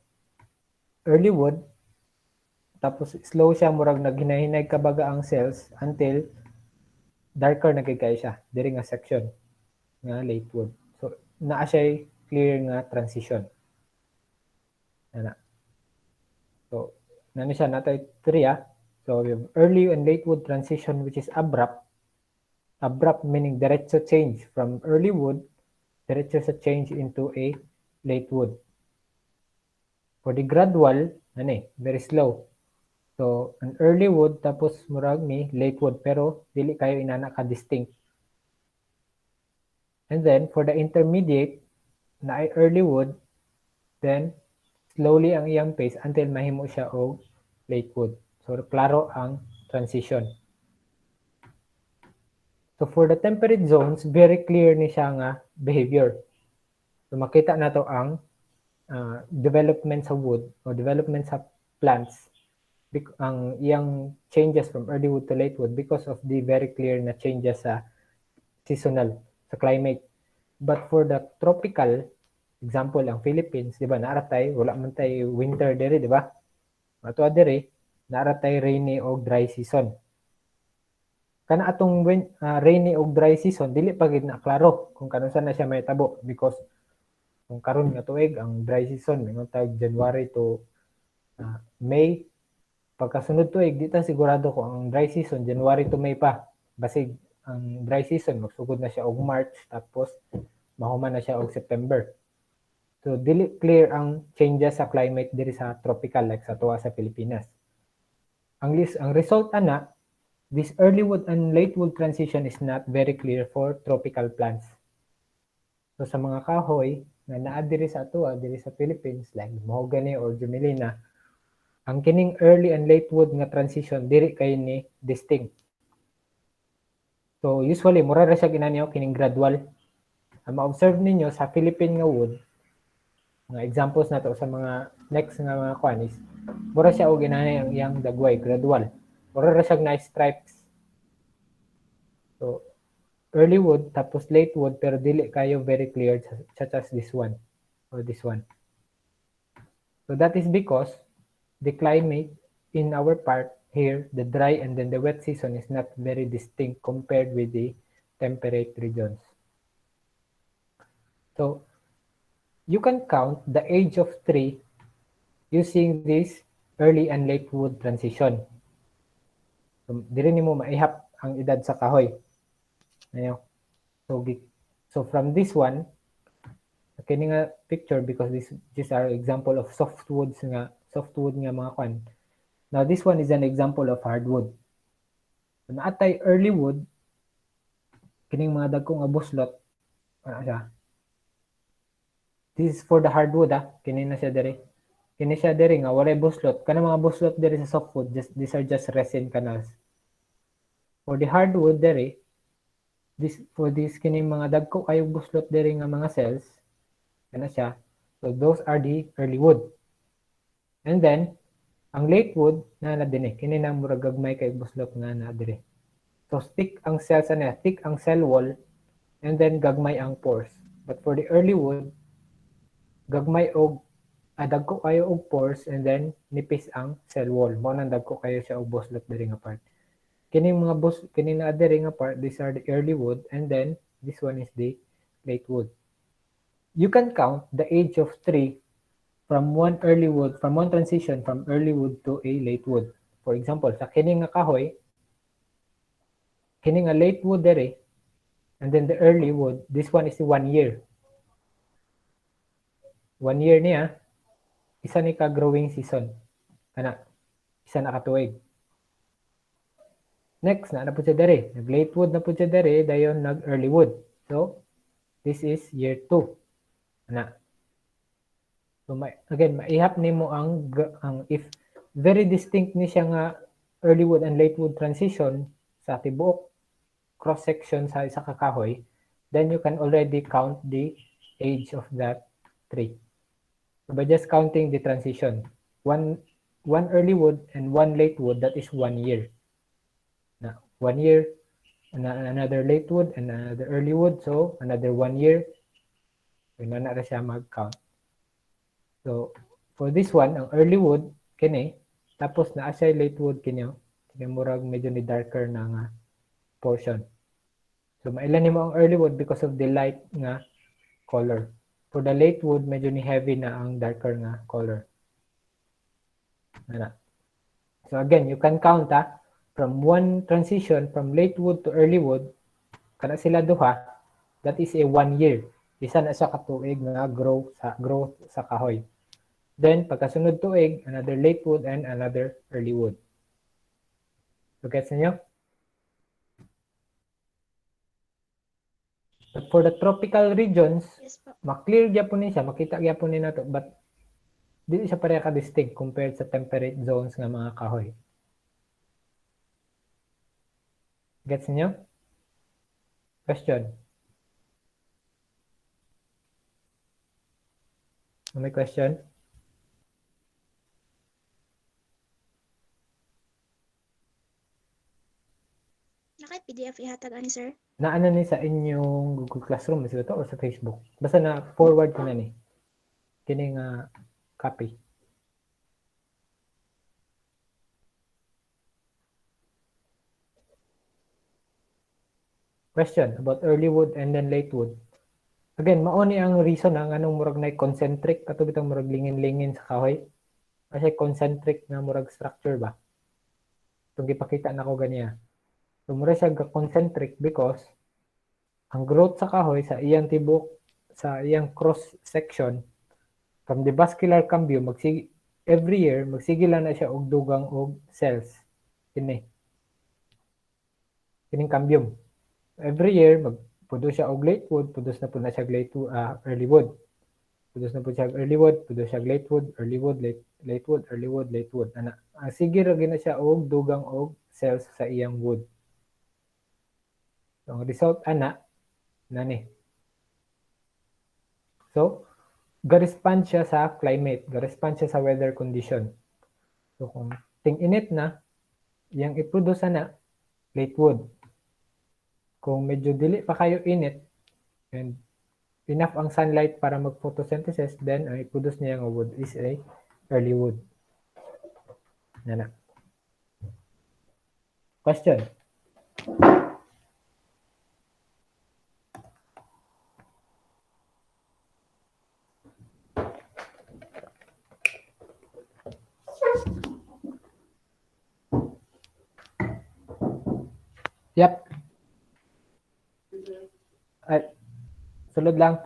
early wood tapos slow siya murag naghinahinay kabaga ang cells until darker na kay siya diri nga section nga late wood. So naa siya clear nga transition. Ana. So nani siya natay 3. So we have early and late wood transition which is abrupt. Abrupt meaning diretso change from early wood, diretso sa change into a late wood. For the gradual, very slow. So an early wood tapos murag ni late wood pero dili kayo inana ka distinct. And then for the intermediate na ay early wood, then slowly ang iyang pace until mahimo siya og late wood. So, klaro ang transition. So, for the temperate zones, very clear ni siya nga behavior. So, makita na to ang development sa wood o development sa plants. Ang iyang changes from early wood to late wood because of the very clear na changes sa seasonal, sa climate. But for the tropical, example, ang Philippines, di ba, naaratay, wala man tayo winter dere, di ba? Ato dere, naratay rainy o dry season. Kana atong rainy o dry season, dili pa gid na klaro kung kanun sa na siya may tabo because kung karon nga tuig ang dry season mingon tag January to May. Pagkasunod tuig di ta sigurado ko ang dry season January to May pa. Basig ang dry season magsugod na siya og March tapos mahuman na siya og September. So dili clear ang changes sa climate diri sa tropical like sa tuwa sa Pilipinas. Ang result ana, this early wood and late wood transition is not very clear for tropical plants. So sa mga kahoy na naa diri sa atoa diri sa Philippines like mahogany or jumelina, ang kining early and late wood nga transition diri kay ni distinct. So usually mura ra siya ginaniyo kining gradual. Ang ma-observe ninyo sa Philippine nga wood, mga examples nato sa mga next nga mga kuan is mura siya og inani ang iyang dagway gradual. Mura ra siya nice stripes. So early wood tapos late wood pero dili kayo very clear such as this one or this one. So that is because the climate in our part here, the dry and then the wet season is not very distinct compared with the temperate regions. So you can count the age of tree using this early and late wood transition. So, diri nimo maihap ang edad sa kahoy. Ayo. So from this one, kini nga picture because these are example of softwood nga mga kwan. Now this one is an example of hardwood. So, naatay early wood kining mga dagkong nga buslot ana siya. This is for the hardwood kini na siya diri. Kini siya diri nga walay buslot. Kana mga buslot diri sa softwood, these are just resin canals. For the hardwood diri, for this kining mga dagko kayong buslot diri nga mga cells, kana siya. So those are the early wood. And then ang late wood na dinhi kini na murag gagmay kay buslot nga na diri. So thick ang cells ana, thick ang cell wall and then gagmay ang pores. But for the early wood, gagmay og dagko kayo og pores and then nipis ang cell wall. Mao nang dagko kayo siya og buslot diri nga part. Kining mga kini na diri nga part, these are the early wood and then this one is the late wood. You can count the age of tree from one transition from early wood to a late wood. For example, sa kini nga kahoy, kini nga late wood dere, and then the early wood, this one is 1 year. 1 year niya, isa ni ka growing season. Kana, isa na katuig. Next, na po siya dere. Nag-late wood na po siya dere, dayon nag-early wood. So, this is year 2. Ana. So, again, maihap nimo ang if very distinct ni siya nga early wood and late wood transition sa tibuok cross section sa isa ka kahoy, then you can already count the age of that tree. So by just counting the transition, one early wood and one late wood, that is 1 year. Now, 1 year, another late wood and another early wood, so another 1 year. So na na siya mag-count. So, for this one, ang early wood, kini, tapos na siya late wood kini murag medyo ni darker na nga portion. So, mailan nimo ang early wood because of the light nga color. For the late wood, medyo ni heavy na ang darker nga color. Ana. So, again, you can count from one transition from late wood to early wood, kana sila duha, that is a 1 year. Isa na siya katuig nga growth sa kahoy. Then, pagkasunod tuig, another late wood and another early wood. So, gets niyo? But for the tropical regions, Yes po. maklear gyapon ni siya, makita gyapon ni nato, but dili siya pareha ka distinct compared sa temperate zones nga mga kahoy. Gets niyo? Question? May question? Naka-PDF ihatag ani sir. Naano ni sa inyong Google Classroom ba to or sa Facebook? Basta na forward ko na ni. Kini nga copy. Question about early wood and then late wood. Again, mao ni ang reason ang anong murag na concentric kato bitang murag lingin-lingin sa kahoy. Kasi concentric na murag structure ba? Itong gipakita na ko ganiya. So mura siya concentric because ang growth sa kahoy sa iyang tibok, sa iyang cross section from the vascular cambium, every year magsigila na siya og dugang og cells. Kining cambium. Every year mag-produce siya og late wood, produce na po na siya early wood. Produce na po siya early wood, produce siya late wood, early wood, late wood, early wood, late wood. Ana, ang sige ra gina siya og dugang og cells sa iyang wood. So, ang result ana nani. So, ga-respond siya sa climate, ga-respond siya sa weather condition. So, kung ting-init na, yang i-produce na late wood. Kung medyo dili pa kayo init and enough ang sunlight para mag-photosynthesis, then ang i-produce niya ng wood is a early wood. Yan na. Question? Yep. Ay, sulod lang.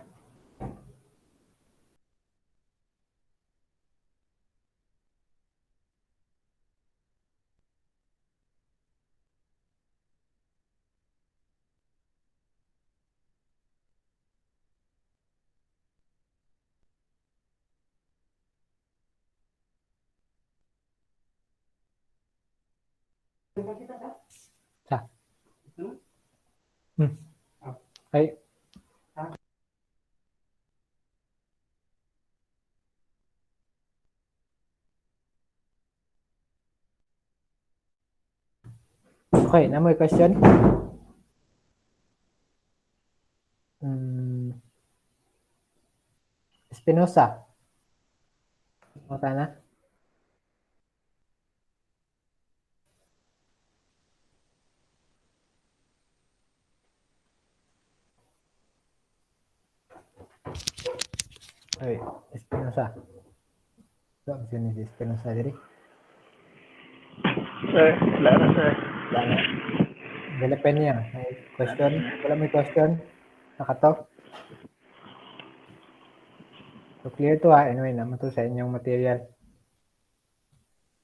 Sa. Ay. Okay, na may question? Spinoza. Mata na? Okay, Spinoza. So, sino si Spinoza diri? Sir, wala na, sir. Wala na. Dalapan niya. May question? Wala may question? Nakato? So, clear to ha. Anyway, naman to sa inyong material.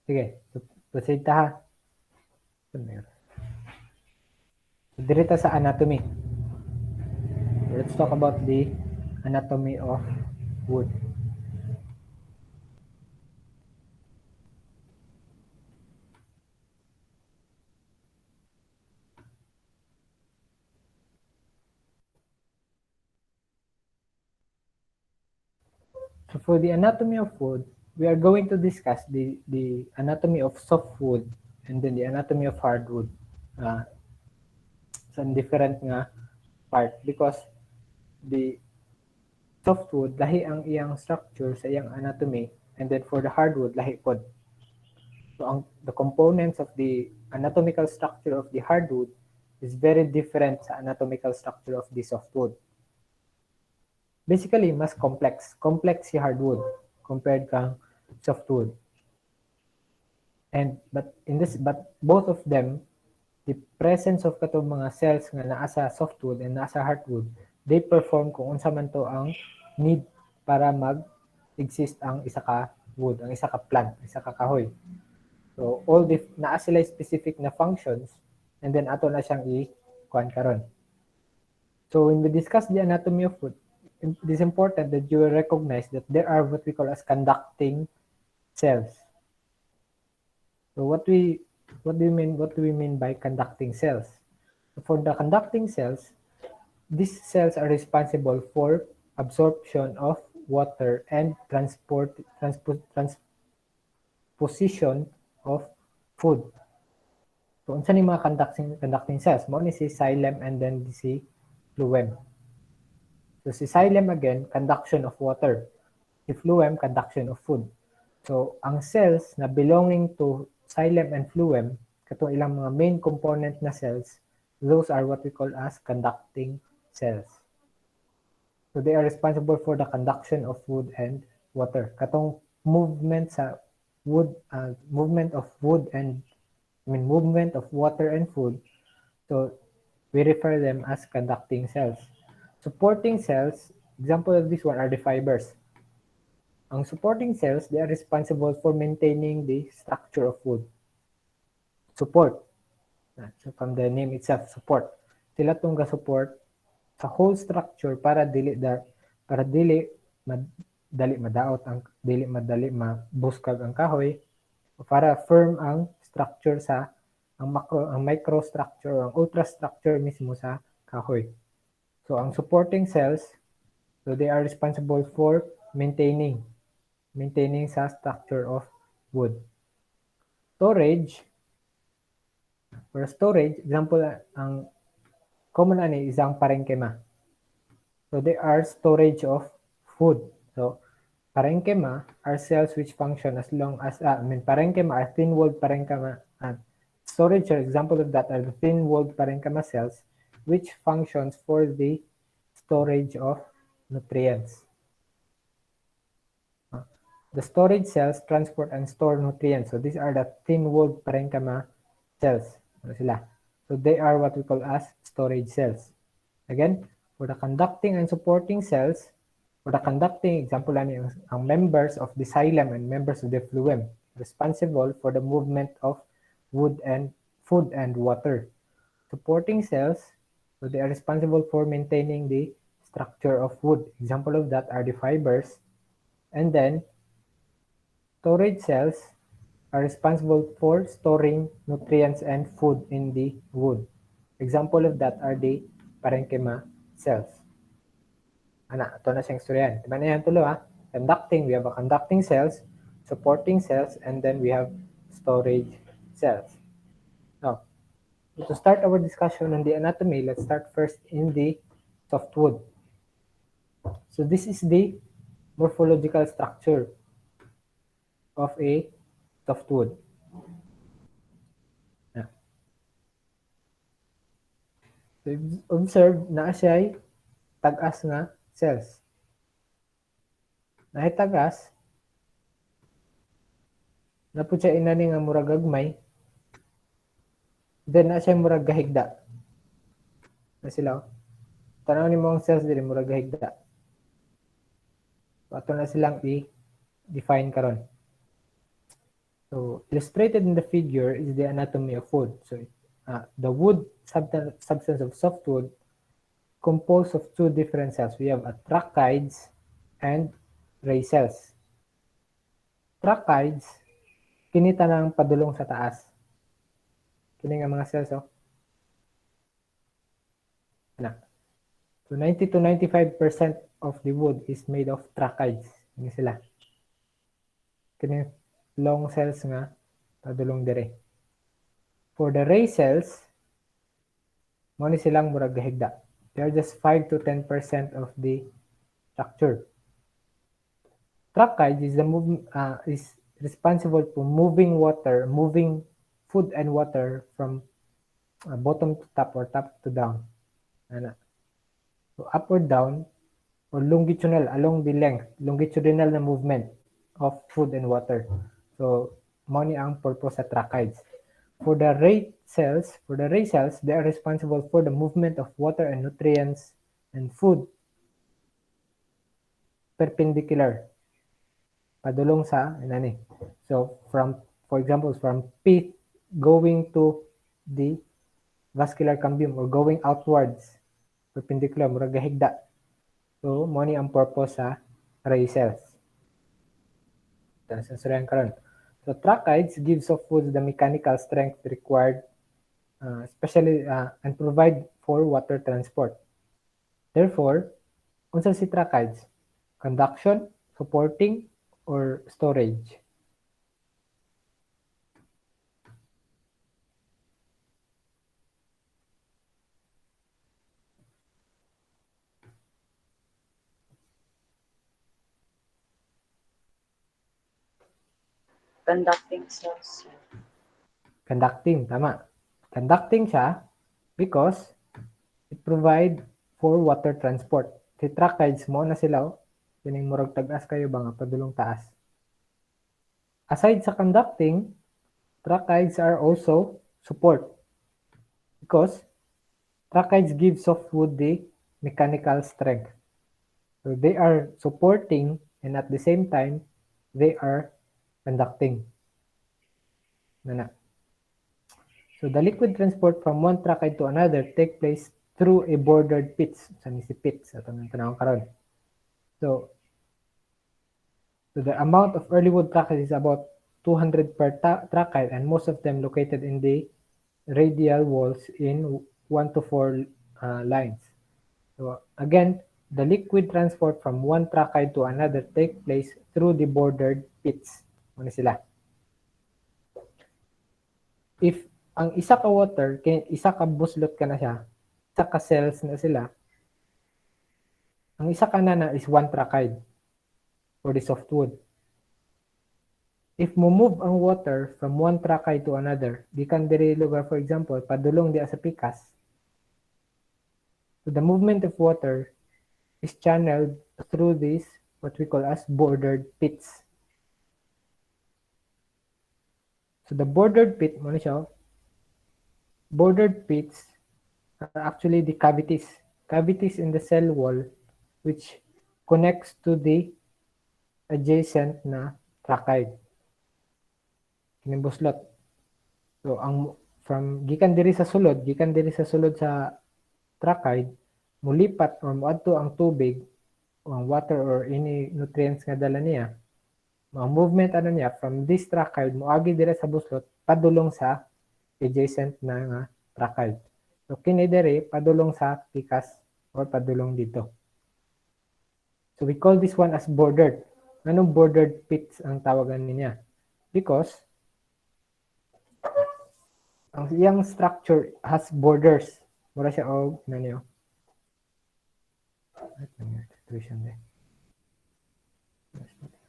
Sige, proceed ta ha. So, dirita sa anatomy. Let's talk about the anatomy of wood. So for the anatomy of wood, we are going to discuss the anatomy of softwood and then the anatomy of hardwood. Sa different nga part because the softwood lahi ang iyang structure sa iyang anatomy and then for the hardwood lahi pod. So the components of the anatomical structure of the hardwood is very different sa anatomical structure of the softwood. Basically, mas complex. Complex si hardwood compared kang softwood. But both of them, the presence of katong mga cells nga naa sa softwood and naa sa hardwood, they perform kung unsa man to ang need para mag-exist ang isa ka wood, ang isa ka plant, isa ka kahoy. So all the naa sila specific na functions and then ato na siyang i-kuan karon. So when we discuss the anatomy of wood, it is important that you recognize that there are what we call as conducting cells. So what do we mean by conducting cells? So for the conducting cells, these cells are responsible for absorption of water and transposition of food. So unsa ni mga conducting cells? Mao ni si xylem and then si phloem. So si xylem again, conduction of water. Si phloem, conduction of food. So ang cells na belonging to xylem and phloem, katong ilang mga main component na cells, those are what we call as conducting cells. So they are responsible for the conduction of food and water. Katong movement sa wood, movement of water and food. So we refer them as conducting cells. Supporting cells, example of this one are the fibers. Ang supporting cells, they are responsible for maintaining the structure of wood. Support. So from the name itself, support. Sila tong ga-support sa whole structure para dili dali madaot ang dili madali mabuskag ang kahoy o para firm ang structure sa ang microstructure, ang ultrastructure mismo sa kahoy. So ang supporting cells, so they are responsible for maintaining sa structure of wood. Storage, for storage, example, ang common ani isang parenkema. So they are storage of food. So parenkema are cells which function as long as, parenkema are thin-walled parenkema. Storage, or example of that are the thin-walled parenkema cells which functions for the storage of nutrients. The storage cells transport and store nutrients. So these are the thin-walled parenkema cells. Ano sila? So they are what we call as storage cells. Again, for the conducting and supporting cells, for the conducting, example lang ang members of the xylem and members of the phloem, responsible for the movement of wood and food and water. Supporting cells, so they are responsible for maintaining the structure of wood. Example of that are the fibers. And then, storage cells are responsible for storing nutrients and food in the wood. Example of that are the parenkema cells. Ito na siyang storyan. Diba na yan tulo ha? Conducting, we have a conducting cells, supporting cells, and then we have storage cells. Now, to start our discussion on the anatomy, let's start first in the softwood. So this is the morphological structure of a softwood. So observe na siya ay tagas nga cells. Nahay tagas, na po siya inani nga murag gagmay, then na siya murag gahigda. Na sila, tanaw ni mo ang cells dili murag gahigda. So ato na silang i-define karon. So illustrated in the figure is the anatomy of wood. So the wood substance of softwood composed of two different cells. We have tracheids and ray cells. Tracheids, kinita ng padulong sa taas. Kini nga mga cells, oh. So 90 to 95% of the wood is made of tracheids. Ini sila. Kini long cells nga padulong dire. For the ray cells, mo ni silang murag gahigda. They are just 5 to 10% of the structure. Tracheids is responsible for moving food and water from bottom to top or top to down. So up or down or longitudinal along the length, longitudinal na movement of food and water. So mo ni ang purpose sa tracheids. For the ray cells, they are responsible for the movement of water and nutrients and food perpendicular. Padulong sa inani. So for example, from pith going to the vascular cambium or going outwards, perpendicular, murag gahigda. So mo ni ang purpose sa ray cells. Sasurihan karon. So tracheids gives softwoods the mechanical strength required, especially and provide for water transport. Therefore, unsa si tracheids? Conduction, supporting, or storage? Conducting cells. Conducting, tama. Conducting siya because it provide for water transport. Si tracheids mo na sila, kining murag tagas kayo ba nga padulong taas. Aside sa conducting, tracheids are also support because tracheids give softwood the mechanical strength. So they are supporting and at the same time, they are conducting. So the liquid transport from one tracheid to another take place through a bordered pits. Sa si pits, ito nang tanawang karon. So So the amount of early wood trachyte is about 200 per trachyte, and most of them located in the radial walls in 1 to 4 lines. So again, the liquid transport from one trachyte to another take place through the bordered pits. Ano sila? If ang isa ka water, isa ka buslot ka na siya, isa ka cells na sila, ang isa ka na is one trachyte for the softwood. If mo move ang water from one trachyte to another, di kan diri lugar, for example, padulong di sa pikas. So the movement of water is channeled through these, what we call as bordered pits. So the bordered pit, mo na siya, bordered pits are actually the cavities in the cell wall which connects to the adjacent na trachyte. Kining buslot. So ang gikan diri sa sulod sa trachyte, mulipat or moadto ang tubig o ang water or any nutrients nga dala niya. Ang movement ano niya from this trachyte moagi diri sa buslot padulong sa adjacent na nga trachyte. So kini diri padulong sa pikas or padulong dito. So we call this one as bordered. Anong bordered pits ang tawagan niya? Because ang iyang structure has borders. Mura siya og nanyo.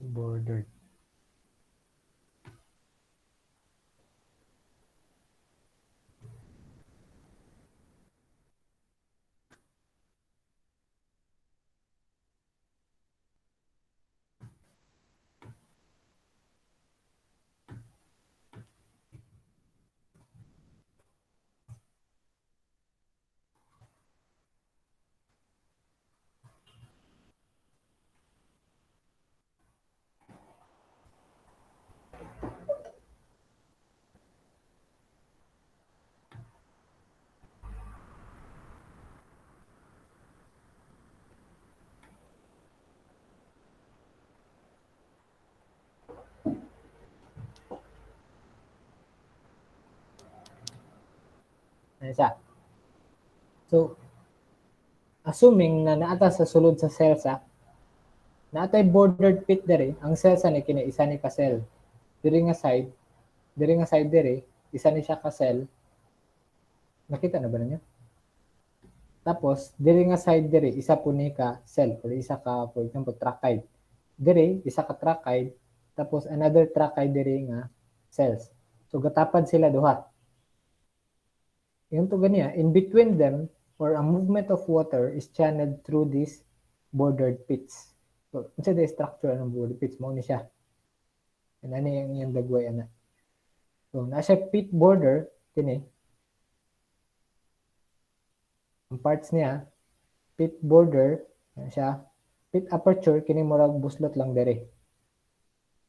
Bordered. Ano siya? So, assuming na naata sa sulod sa selsa, naatay bordered pit dere, ang selsa ni kini isa ni ka cell. Diri nga side dere, isa ni siya ka cell. Nakita na ba ninyo? Tapos, diri nga side dere, isa po ni ka cell, or isa ka, for example, trachyte. Diri, isa ka trachyte, tapos another trachyte diri nga cells. So, gatapad sila duha. Yung to ganiya, in between them, or a movement of water is channeled through these bordered pits. So, unsa the structure ng bordered pits? Mao ni siya. And ano yung dagway, ana. So, nasa pit border, kini, ang parts niya, pit border, yan siya, pit aperture, kini murag buslot lang dere.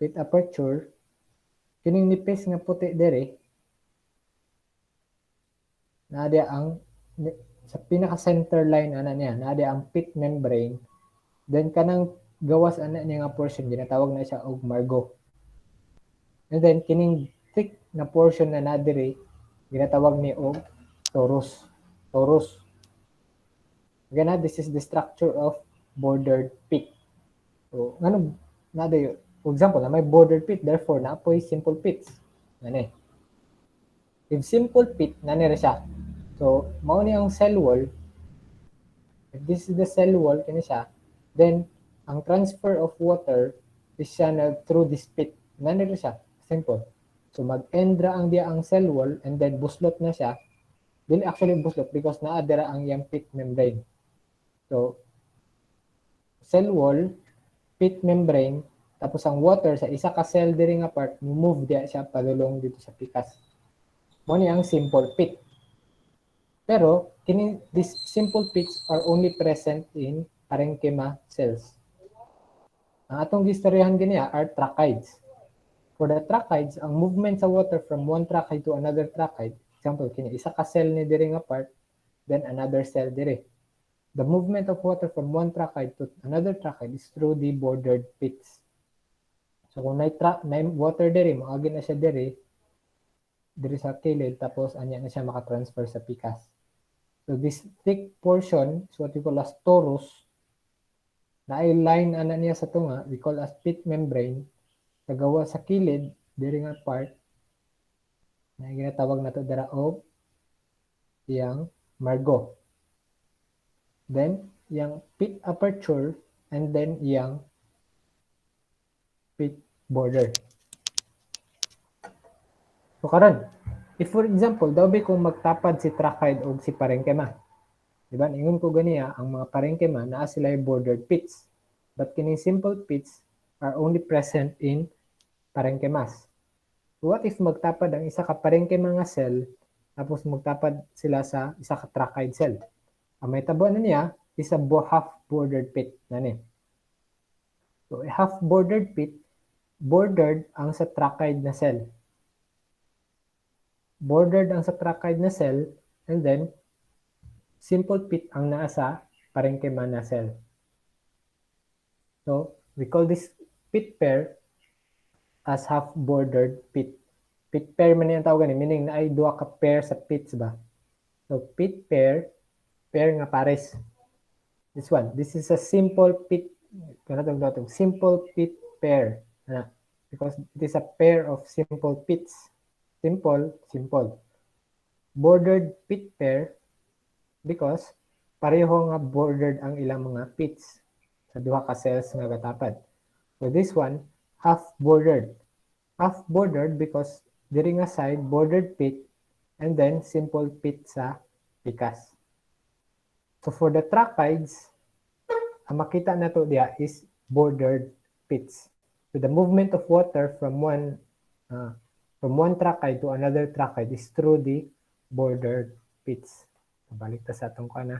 Pit aperture, kining nipis nga puti dere, nadia ang sa pinaka center line ana niya, nadia ang pit membrane, then kanang gawas ana niya nga portion ginatawag na siya og margo. And then kining thick na portion na nadiri ginatawag ni og torus. Again, this is the structure of bordered pit. So, ngano nada for example, na may bordered pit, therefore naapoy simple pits. Ngani. If simple pit, nanira siya. So, mao ni ang cell wall. If this is the cell wall, kini siya, then ang transfer of water is channeled through this pit. Nanira siya. Simple. So, mag-end ra ang diya ang cell wall and then buslot na siya. Dili actually buslot because naadira ang yang pit membrane. So, cell wall, pit membrane, tapos ang water sa isa ka cell diri nga part, move diya siya padulong dito sa pikas. Mo ni ang simple pit. Pero, these simple pits are only present in parenchyma cells. Ang atong gistoryahan ganiya are trachytes. For the trachytes, ang movement sa water from one trachyte to another trachyte, example, kini isa ka cell ni diri nga part, then another cell diri. The movement of water from one trachyte to another trachyte is through the bordered pits. So kung may water diri, maagi na siya diri sa kilid, tapos anya na siya makatransfer sa pikas. So this thick portion is what we call as torus. Na ay line ana niya sa tunga, we call as pit membrane. Kagawa sa kilid, diri nga part, na ginatawag na to dara og yang margo. Then, yang pit aperture, and then yang pit border. So karon, if for example, daw ba kung magtapad si trachide o si parenchyma, diba? Ingon ko ganiya, ang mga parenchyma naa sila yung bordered pits. But kining simple pits are only present in parenchymas. So what if magtapad ang isa ka parenchyma nga cell, tapos magtapad sila sa isa ka trachide cell? Ang may tabo na niya is a half-bordered pit. Nani? So a half-bordered pit, bordered ang sa trachide na cell. Bordered ang sa trachide na cell, and then simple pit ang naa sa parenchyma na cell. So we call this pit pair as half-bordered pit. Pit pair man yung tawag, meaning na ay duha ka pair sa pits ba? So pit pair nga pares. This one, this is a simple pit, simple pit pair. Because it is a pair of simple pits. Simple. Bordered pit pair because pareho nga bordered ang ilang mga pits sa duha ka cells nga gatapad. So this one, half-bordered. Half-bordered because diri nga side, bordered pit, and then simple pit sa pikas. So for the tracheids, ang makita na to diya is bordered pits. So the movement of water from one trachide to another trachide is through the bordered pits. Balik ta sa atong kana.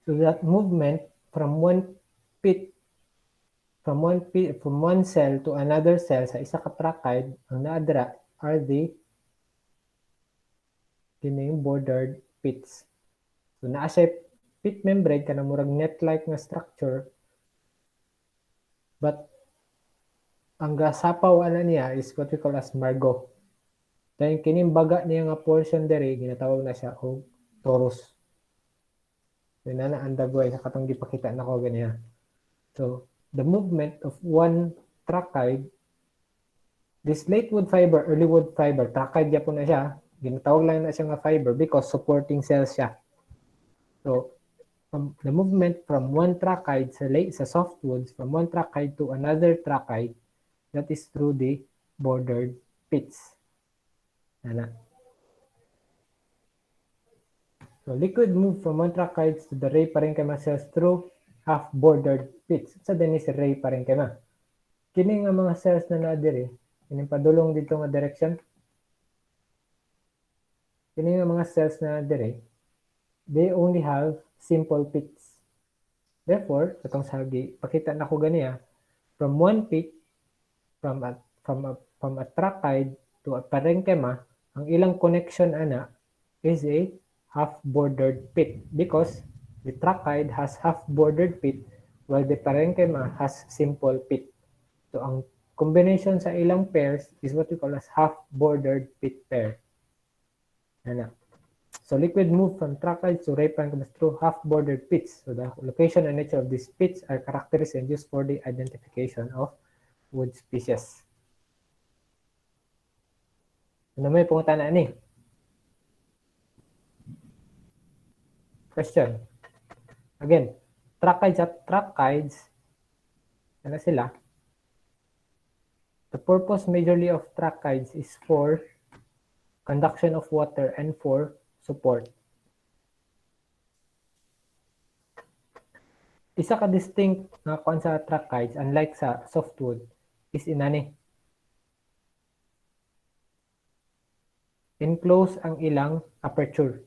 So that movement from one cell to another cell sa isa ka trachide, ang naadra are the kining bordered pits. So naa siya pit membrane kanang murag net-like nga structure, but ang gasapaw ana niya is what we call as margo. Then kining baga niya nga portion dere ginatawag na siya og torus. So na ang dagway sa katong gipakita nako ganiya. So the movement of one trachide, this late wood fiber, early wood fiber, trachide yapon na siya, ginatawag lang na siya nga fiber because supporting cells siya. So the movement from one trachide sa softwoods, from one trachide to another trachide, that is through the bordered pits. So liquid move from one tracheids to the ray parenchyma cells through half-bordered pits. Sa din is ray parenchyma. Kini nga mga cells na naa diri, kining padulong dito nga direction. Kini nga mga cells na diri, they only have simple pits. Therefore, katong sagi, pakita na ko ganiya, from one pit, from a trachide to a parenchyma, ang ilang connection ana is a half-bordered pit because the trachide has half-bordered pit while the parenchyma has simple pit. So ang combination sa ilang pairs is what we call as half-bordered pit pair. So liquid move from tracheids to ray parenchymas through half-bordered pits. So the location and nature of these pits are characteristic and used for the identification of wood species. Ano may pungutan na ni? Question. Again, tracheids, ano sila? The purpose majorly of tracheids is for conduction of water and for support. Isa ka distinct nga kuan sa tracheids, unlike sa softwood, is inani. Enclose ang ilang aperture.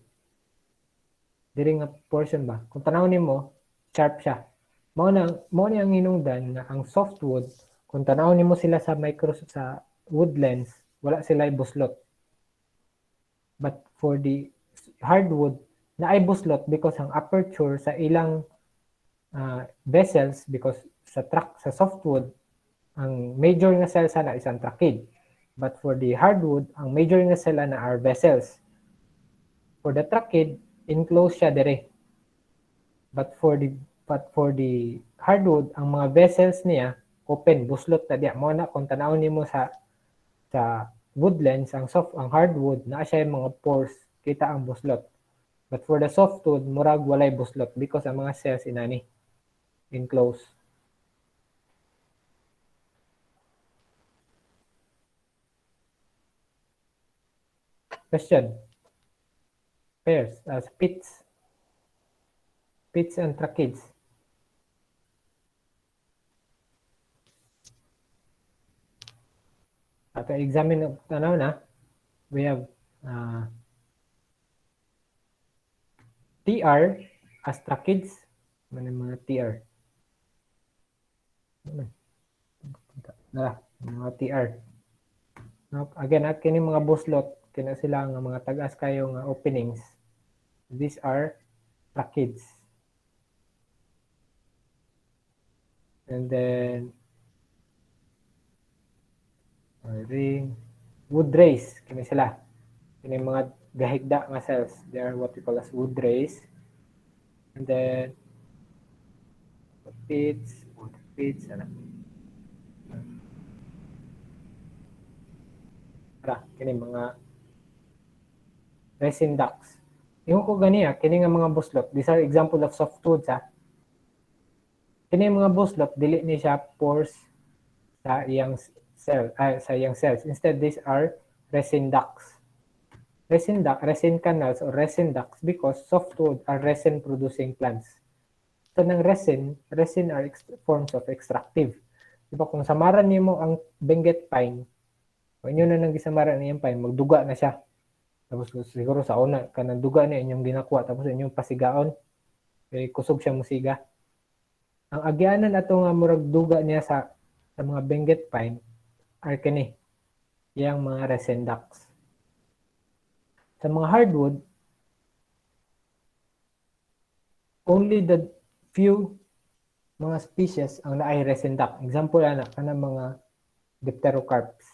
diri nga portion ba. Kung tanaw nimo, sharp siya. Mao na ang hinungdan na ang softwood, kung tanaw nimo sila sa sa woodlands, wala sila buslot. But for the hardwood, na ay buslot because ang aperture sa ilang vessels, because sa softwood, ang major nga cell sana is ang trachea. But for the hardwood, ang major nga cell na are vessels. For the trachea, enclosed siya dire. But for the hardwood, ang mga vessels niya open, buslot na diya. Mo na kung tanaw nimo sa woodlands, ang hardwood na siya yung mga pores, kita ang buslot. But for the softwood, murag walay buslot because ang mga cells inani enclosed. Question. Pairs as pits and tracheids. At examine tanaw na, we have TR as tracheids. Ano mga TR? Mga TR. Again, kini mga buslot, kina sila nga mga tagas kayo nga openings. These are tracheids. And then wood rays, kini sila. Kini mga gahigda nga cells. They are what we call as wood rays. And then pits, ano. Kini mga resin ducts. Yung ko ganiya, kini nga mga buslot, these are example of softwoods ha. Kini mga buslot, dili ni siya pores sa iyang cells. Instead, these are resin ducts. Resin canals or resin ducts because softwood are resin producing plants. So ng resin are forms of extractive. Diba kung samaran nimo ang Benguet pine, kung inyo na nang gisamaran niyang pine, magduga na siya. Tapos siguro sa una, kanang duga niya inyong ginakuha, tapos inyong pasigaon, kaya kusog siya musiga. Ang agyanan ato nga murag duga niya sa mga Benguet pine, are kini, yang mga resin ducts. Sa mga hardwood, only the few mga species ang naay resin duct. Example ana kanang mga Dipterocarps.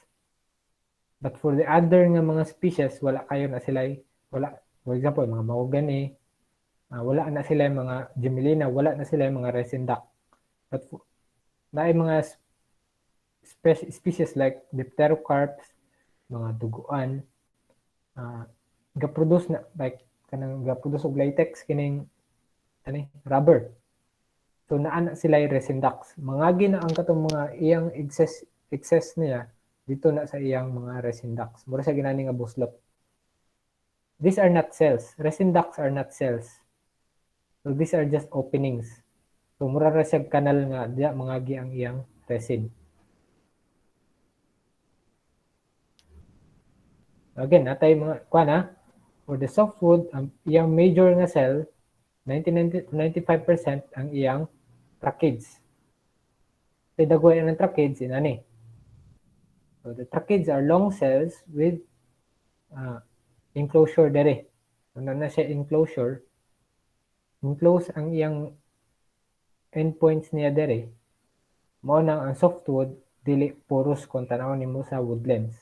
But for the other nga mga species, wala kayo na sila, wala. For example, mga mahogany, wala na sila mga Gymnelina, wala na sila mga resin duct. But naay mga species like Dipterocarps, mga duguan, ga-produce na, like, kanang ga-produce og latex, kining, rubber. So, naana sila yung resin ducts. Mangagi na ang katong mga iyang excess niya, dito na sa iyang mga resin ducts. Mura sa ginani nga buslot. These are not cells. Resin ducts are not cells. So, these are just openings. So, mura ra siya kanal nga, diya mangagi ang iyang resin. Again, natay mga, for the softwood, ang iyang major nga cell, 95% ang iyang tracheids. So, dagway ng tracheids, inani. So, the tracheids are long cells with enclosure dere. Ano na siya enclosure, enclose ang iyang endpoints niya dere. Mao nang ang softwood, dili porous kung tanaw nimo sa woodlands.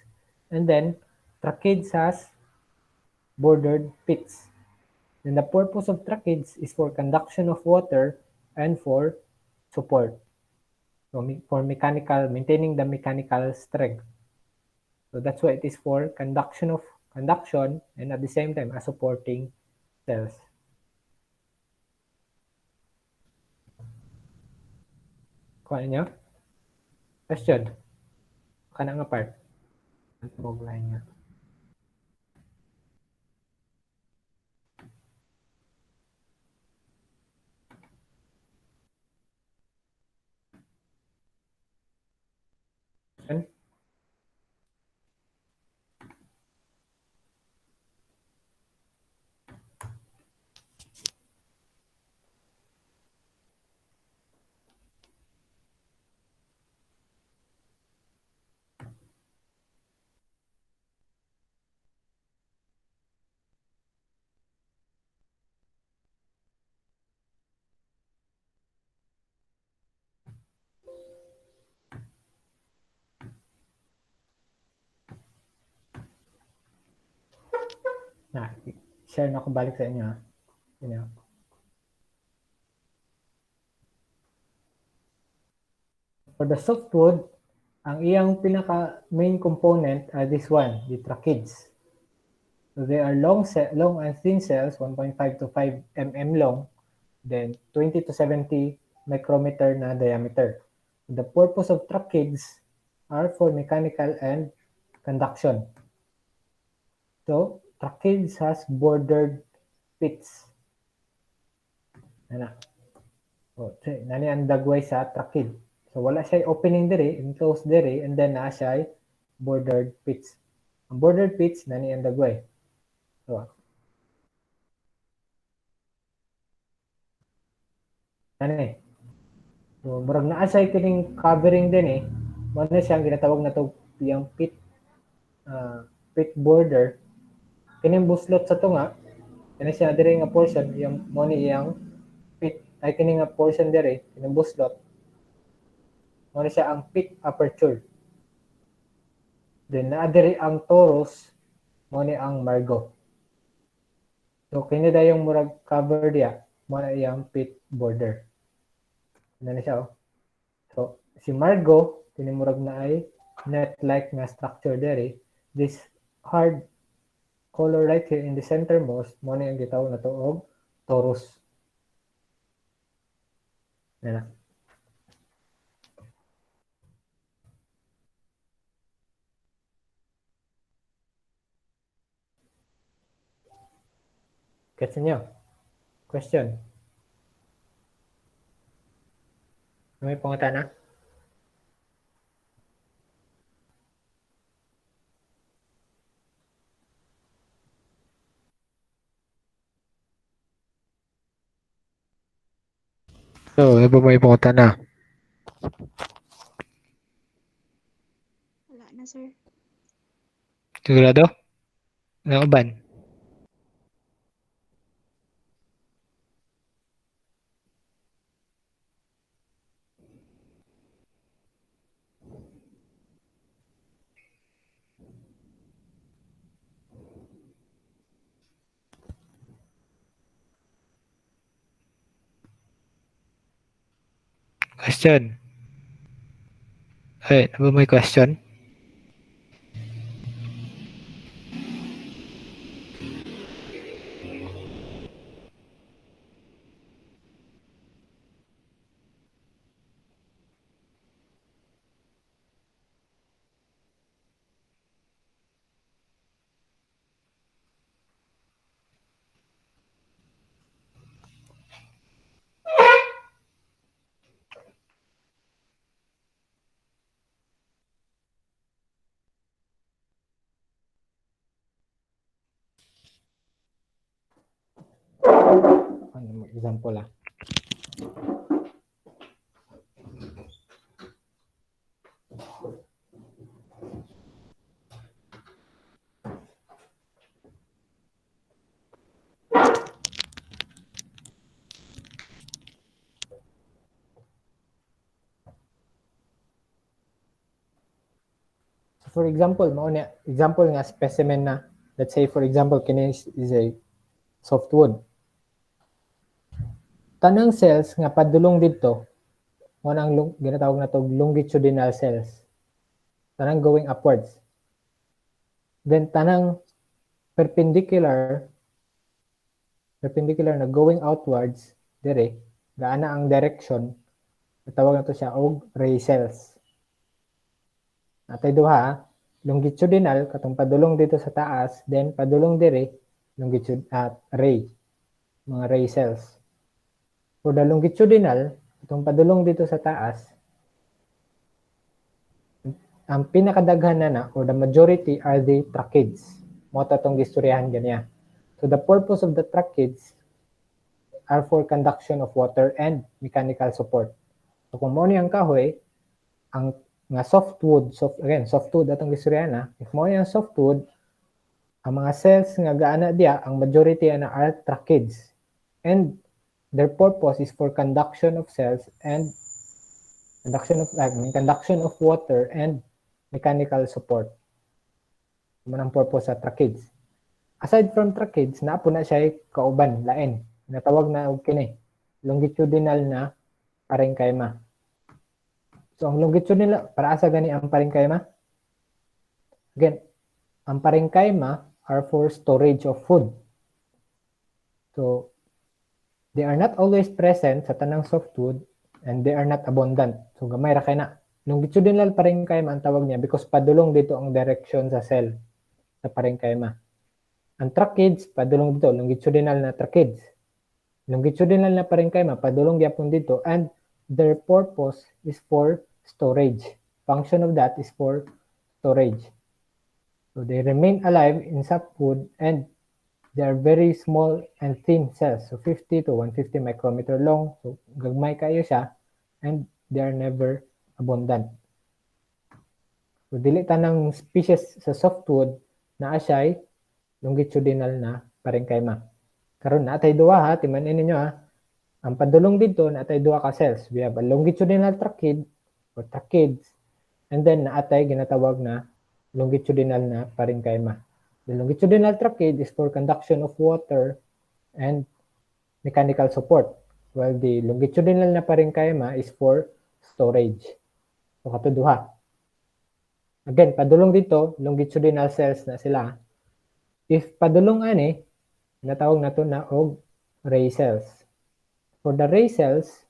And then, tracheids has bordered pits. And the purpose of tracheids is for conduction of water and for support. So, for maintaining the mechanical strength. So that's why it is for conduction and at the same time as supporting cells. Kuha niyo? Question? Kana nga part. Line niya. Question? Share na ako balik sa inyo. For the softwood, ang iyang pinaka main component are this one, the tracheids. So they are long and thin cells, 1.5 to 5 mm long, then 20 to 70 micrometer na diameter. The purpose of tracheids are for mechanical and conduction. So tracheids has bordered pits. Nani ang dagway sa trachid. So wala siya opening diri, enclosed diri, and then naa siya bordered pits. Ang bordered pits nani ang dagway. So So murag naa siya kining covering din mo na siya ang ginatawag na to yung pit border. Kining buslot sa tunga, kani siya diri nga portion, yung mo ni iyang pit ay kini nga portion diri, kining buslot. Mo na siya ang pit aperture. Then naa diri ang torus, mo ni ang margo. So kini dayong murag cover diya, mo na iyang pit border. Ano na siya So si margo kini murag na ay net-like nga structure diri. This hard color right here in the centermost, mo na yung gitawag na to og torus. Yan na. Gets niyo? Question? May pangutana? So, ano ba may pangutana? Wala na, sir. Sigurado? Ano ba? Question. Hey, ano ba may question? Ano example ah? For example, example nga specimen na, let's say for example, kini is a softwood. Tanang cells nga padulong dito, mo nang ginatawag na to longitudinal cells. Tanang going upwards. Then tanang perpendicular na going outwards dire, gaana ang direction, natawag na to siya og ray cells. Natay duha, longitudinal katong padulong dito sa taas, then padulong dire longitude at ray, mga ray cells. For the longitudinal, katong padulong dito sa taas, ang pinakadaghan na or the majority are the tracheids. Mo ta tong gistoryahan ganiya. So the purpose of the tracheids are for conduction of water and mechanical support. So kung mo ni ang kahoy, ang nga softwood atong gistoryahan if mo ni ang softwood, ang mga cells nga gaana diya, ang majority na are tracheids. And their purpose is for conduction of cells and conduction of water and mechanical support. Ano ang purpose sa tracheids? aside from tracheids, naa po na siya kauban, lain. Natawag na og kini, longitudinal na parenchyma. So, ang longitudinal, para asa gani ang parenchyma? Again, ang parenchyma are for storage of food. So, they are not always present sa tanang softwood and they are not abundant. So, gamay ra kay na. Longitudinal parenchyma ang tawag niya because padulong dito ang direction sa cell sa parenchyma. Ang tracheids, padulong dito, longitudinal na tracheids. Longitudinal na parenchyma, padulong gyapon dito, and their purpose is for storage. Function of that is for storage. So they remain alive in softwood and they are very small and thin cells. So 50 to 150 micrometer long. So gagmay kayo siya and they are never abundant. So dili tanang species sa softwood na asay longitudinal na parenchyma. Karon natay duha ha, timanin ninyo ha. Ang padulong dito natay duha ka cells. We have a longitudinal trachid or tracheids and then naatay ginatawag na longitudinal na parenchyma. The longitudinal trachid is for conduction of water and mechanical support, while the longitudinal na parenchyma is for storage. So kato duha. Again, padulong dito, longitudinal cells na sila. If padulong ani, natawag na to na og ray cells. For the ray cells,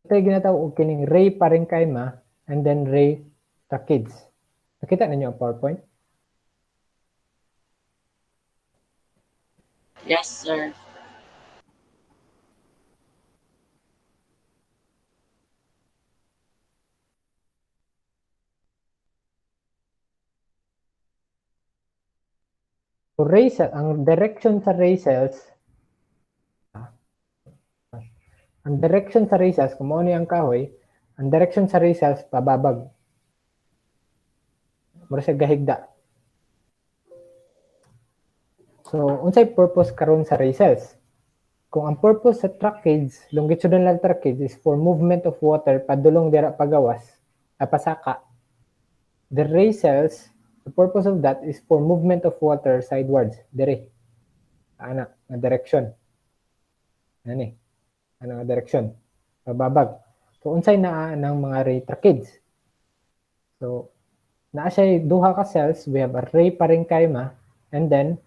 ito ginatawag og kining ray parenchyma and then ray tracheids. Nakita ninyo ang PowerPoint? Yes, sir. So ray cell, ang direction sa ray cells, kung ano yung kahoy, ang direction sa ray cells, pababag. Mura siya gahigda. So, unsay purpose karon sa ray cells? Kung ang purpose sa tracheids, longitudinal tracheids is for movement of water padulong dira pagawas, pasaka. The ray cells, the purpose of that is for movement of water sidewards, dire. Ana, na direction. Ani. Ano nga direction? Pababag. So, unsay naa ng mga ray tracheids? So, naa siya duha ka cells, we have a ray parenchyma and then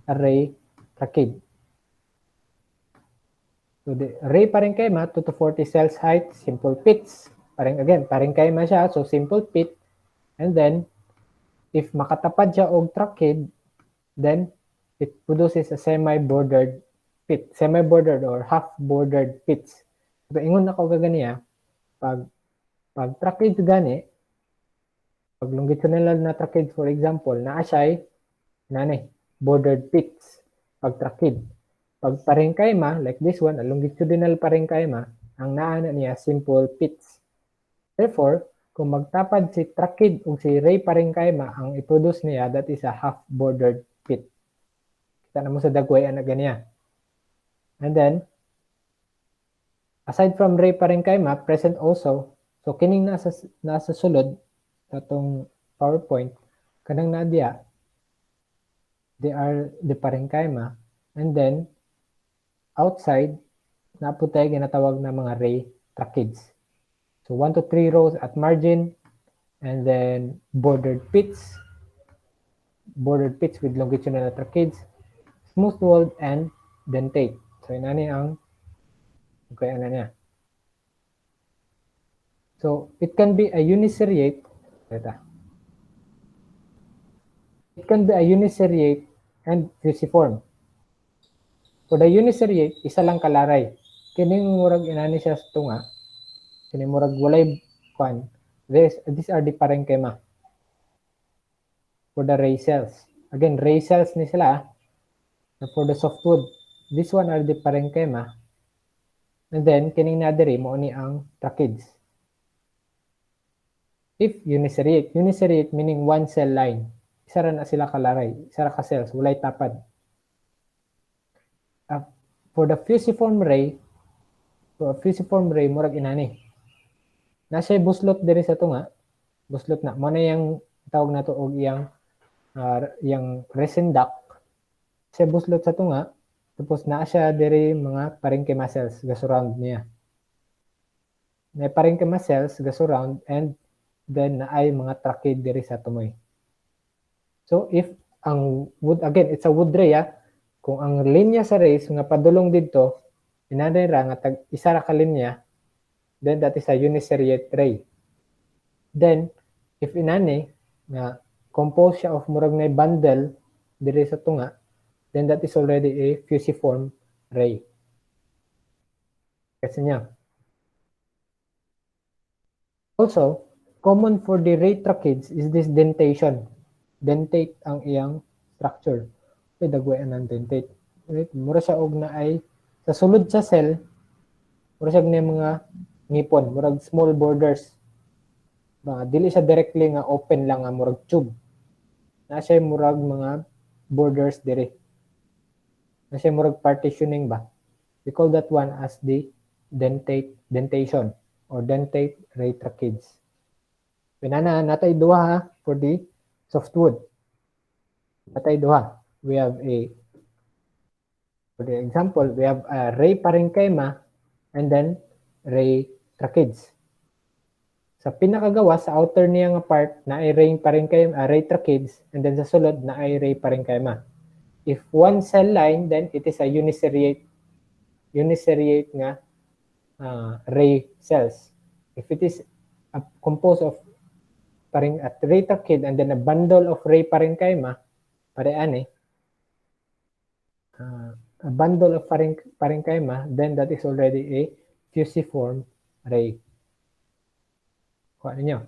a ray trachid. So, the ray parenchyma, 2 to 40 cells height, simple pits. Parenchyma siya, so simple pit. And then, if makatapad siya og trachid, then it produces a semi-bordered pit. Semi-bordered or half-bordered pits. So, ingon ako kaganiya, pag trachid gani, pag longitudinal na trachid, for example, naa siya bordered pits. Pag trachid. Pag parenchyma, like this one, a longitudinal parenchyma, ang naa na niya simple pits. Therefore, kung magtapad si trachid o si ray parenchyma, ang iproduce niya, that is a half-bordered pit. Kita na mo sa dagway na ganiya. And then, aside from ray parenchyma, present also, so kining nasa sulod, atong PowerPoint, kanang nadia, they are the parenchyma, and then, outside, naputay ginatawag na mga ray tracheids. So 1 to 3 rows at margin, and then bordered pits with longitudinal tracheids, smooth-walled and dentate. So inani ang kaya na niya. So it can be a uniseriate. It can be a uniseriate and fusiform. For the uniseriate, isa lang kalaray. Kining murag inani siya sa tunga. Kining murag walay kwan. These are the parenchyma. For the ray cells. Again, ray cells ni sila. For the softwood, this one are the parenchyma. And then, kining nadiri mo ni ang tracheids. If uniseriate meaning one cell line. Isa ra na sila kalaray. Isa ra ka cells, walay tapad. For the fusiform ray, murag inani. Nasa buslot diri sa tunga. Buslot na. Mo na yung tawag na to og iyang resin duct siya buslot sa tunga tapos naa siya diri mga parenchyma cells ga surround niya. May parenchyma cells ga surround and then naay mga trachea diri sa tumoy. So if ang wood again it's a wood ray kung ang linya sa rays nga padulong didto inanay ra nga tag isa ra ka linya then that is a uniseriate ray. Then if inani nga composed siya of murag na bundle diri sa tunga then that is already a fusiform ray. Kasi niya. Also, common for the ray tracheids is this dentation. Dentate ang iyang structure. Okay, dagwayan ng dentate. Right? Mura siya og na ay sa sulod sa cell, mura siya na mga ngipon, murag small borders. Dili siya directly nga open lang nga murag tube. Na siya murag mga borders dire. Na siya murag partitioning ba. We call that one as the dentation or dentate ray tracheids. Pinana natay duha for the softwood. Natay duha. We have for the example, we have a ray parenchyma and then ray tracheids. Sa pinakagawa sa outer niya nga part na ay ray parenchyma, ray tracheids and then sa sulod na ay ray parenchyma. If one cell line, then it is a uniseriate nga ray cells. If it is composed of ray tracheid and then a bundle of ray parenchyma, parean a bundle of parenchyma, then that is already a fusiform ray. Kuha ninyo.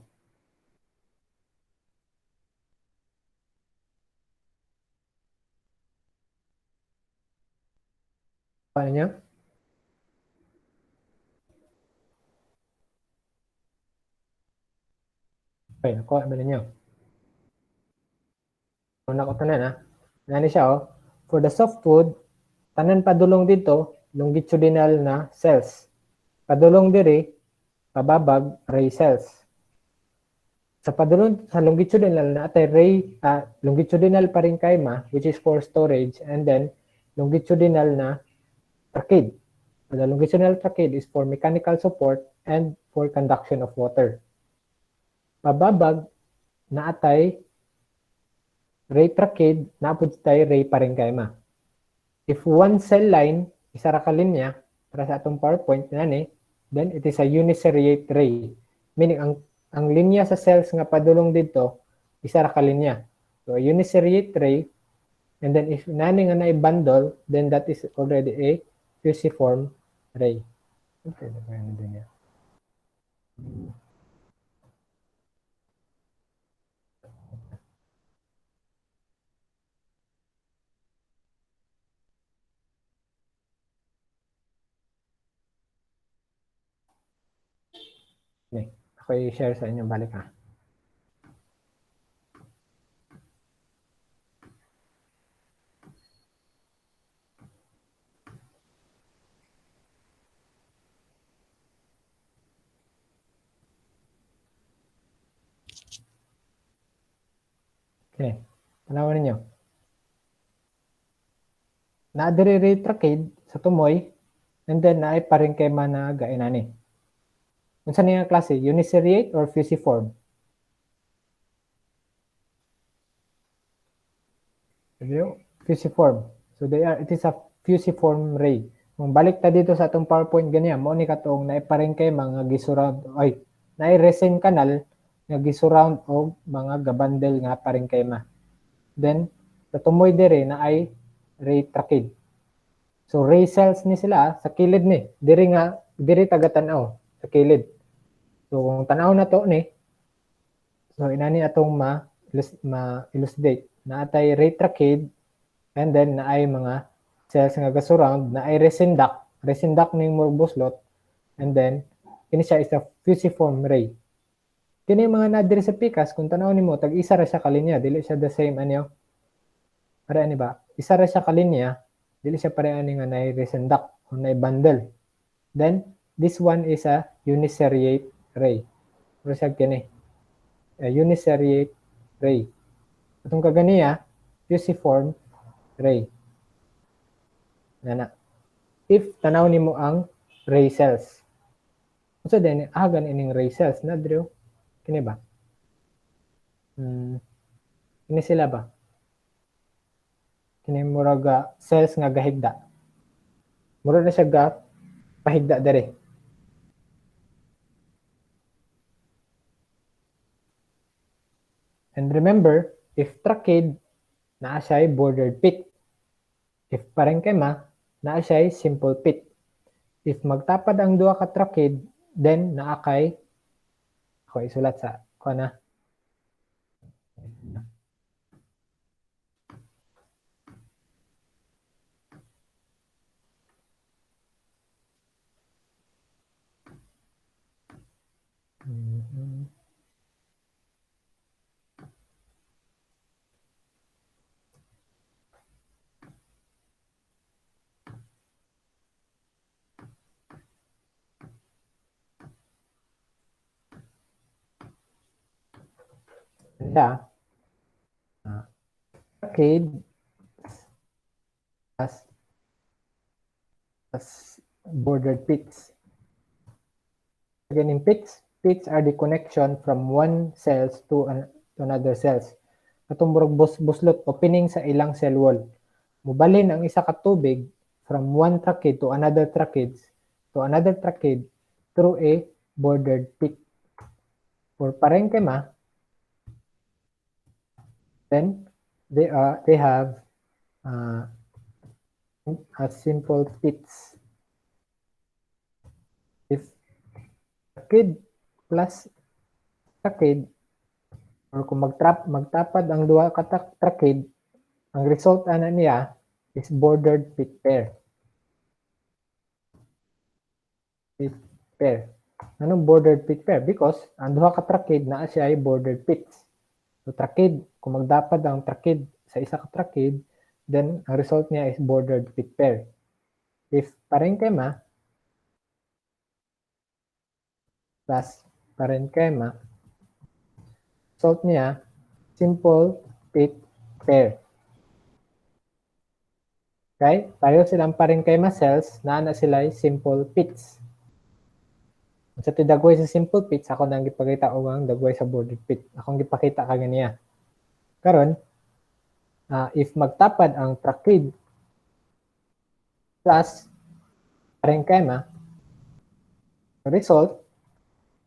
Kuha ninyo. Okay, nakuha ba ninyo? Una ko tanan Nani siya For the softwood, tanan padulong dito, longitudinal na cells. Padulong diri, pababag, ray cells. Sa padulong sa longitudinal na atay longitudinal parenchyma which is for storage and then longitudinal na trachea. The longitudinal trachea is for mechanical support and for conduction of water. Pababag na atay ray trachea na pud tay ray parenchyma. If one cell line isa ra ka linya para sa atong PowerPoint nani, then it is a uniseriate ray. Meaning ang linya sa cells nga padulong dito isa ra ka linya. So a uniseriate ray and then if nani nga na bundle, then that is already a fusiform ray. Okay, ano din yan. Okay, ako i-share sa inyo balik Okay, tanawan ninyo. Na-adere ray trachea sa tumoy and then naay parenchyma na gainani. Unsa niya klase? Uniseriate or fusiform? Fusiform. So it is a fusiform ray. Kung balik ta dito sa atong PowerPoint ganyan, mo ni katong naay parenchyma nga gisurround naay resin canal nga gisurround og mga gabandel nga parenchyma. Then sa tumoy dire naay ray trachea. So ray cells ni sila sa kilid ni. Diri taga-tan-aw sa kilid. So kung tanaw na to ni, so inani atong ma-elucidate na atay ray trachea and then naay mga cells nga ga-surround naay resin duct ning buslot and then kini siya is a fusiform ray. Kini mga na diri sa pikas kung tanaw nimo tag isa ra siya ka linya, dili siya the same para ani ba? Isa ra siya ka linya, dili siya pare ani nga naay resin duct o naay bundle. Then this one is a uniseriate ray. Pero siya kini. A uniseriate ray. Itong kaganiya, fusiform ray. Nana. If tanaw nimo ang ray cells. So then, agan ining ray cells na Drew. Kini ba? Kini sila ba? Kini muraga cells nga gahigda. Mura na siya ga pahigda dere. And remember, if trachea, naa siya bordered pit. If parenchyma, naa siya simple pit. If magtapad ang duha ka trachea, then naa kay ako isulat sa ko na. Siya, trachea as bordered pits. Again, in pits are the connection from one cells to another cells. Katong murag buslot opening sa ilang cell wall. Mubalhin ang isa ka tubig from one trachea to another trachea through a bordered pit. For parenchyma, then they have a simple pits. If trachea plus trachea, or kung magtapad ang duha ka trachea, ang result ana niya is bordered pit pair. Pit pair. Anong bordered pit pair? Because ang duha ka trachea naa siya ay bordered pits. So trachea, kung magdapad ang trachea sa isa ka trachea, then ang result niya is bordered pit pair. If parenchyma plus parenchyma, result niya simple pit pair. Okay? Pareho silang parenchyma cells na sila ay simple pits. Sa tidagway sa simple pits, ako nang gipakita og ang dagway sa bordered pit. Akong gipakita ka ganiya. Karon, if magtapad ang trachea plus parenchyma, result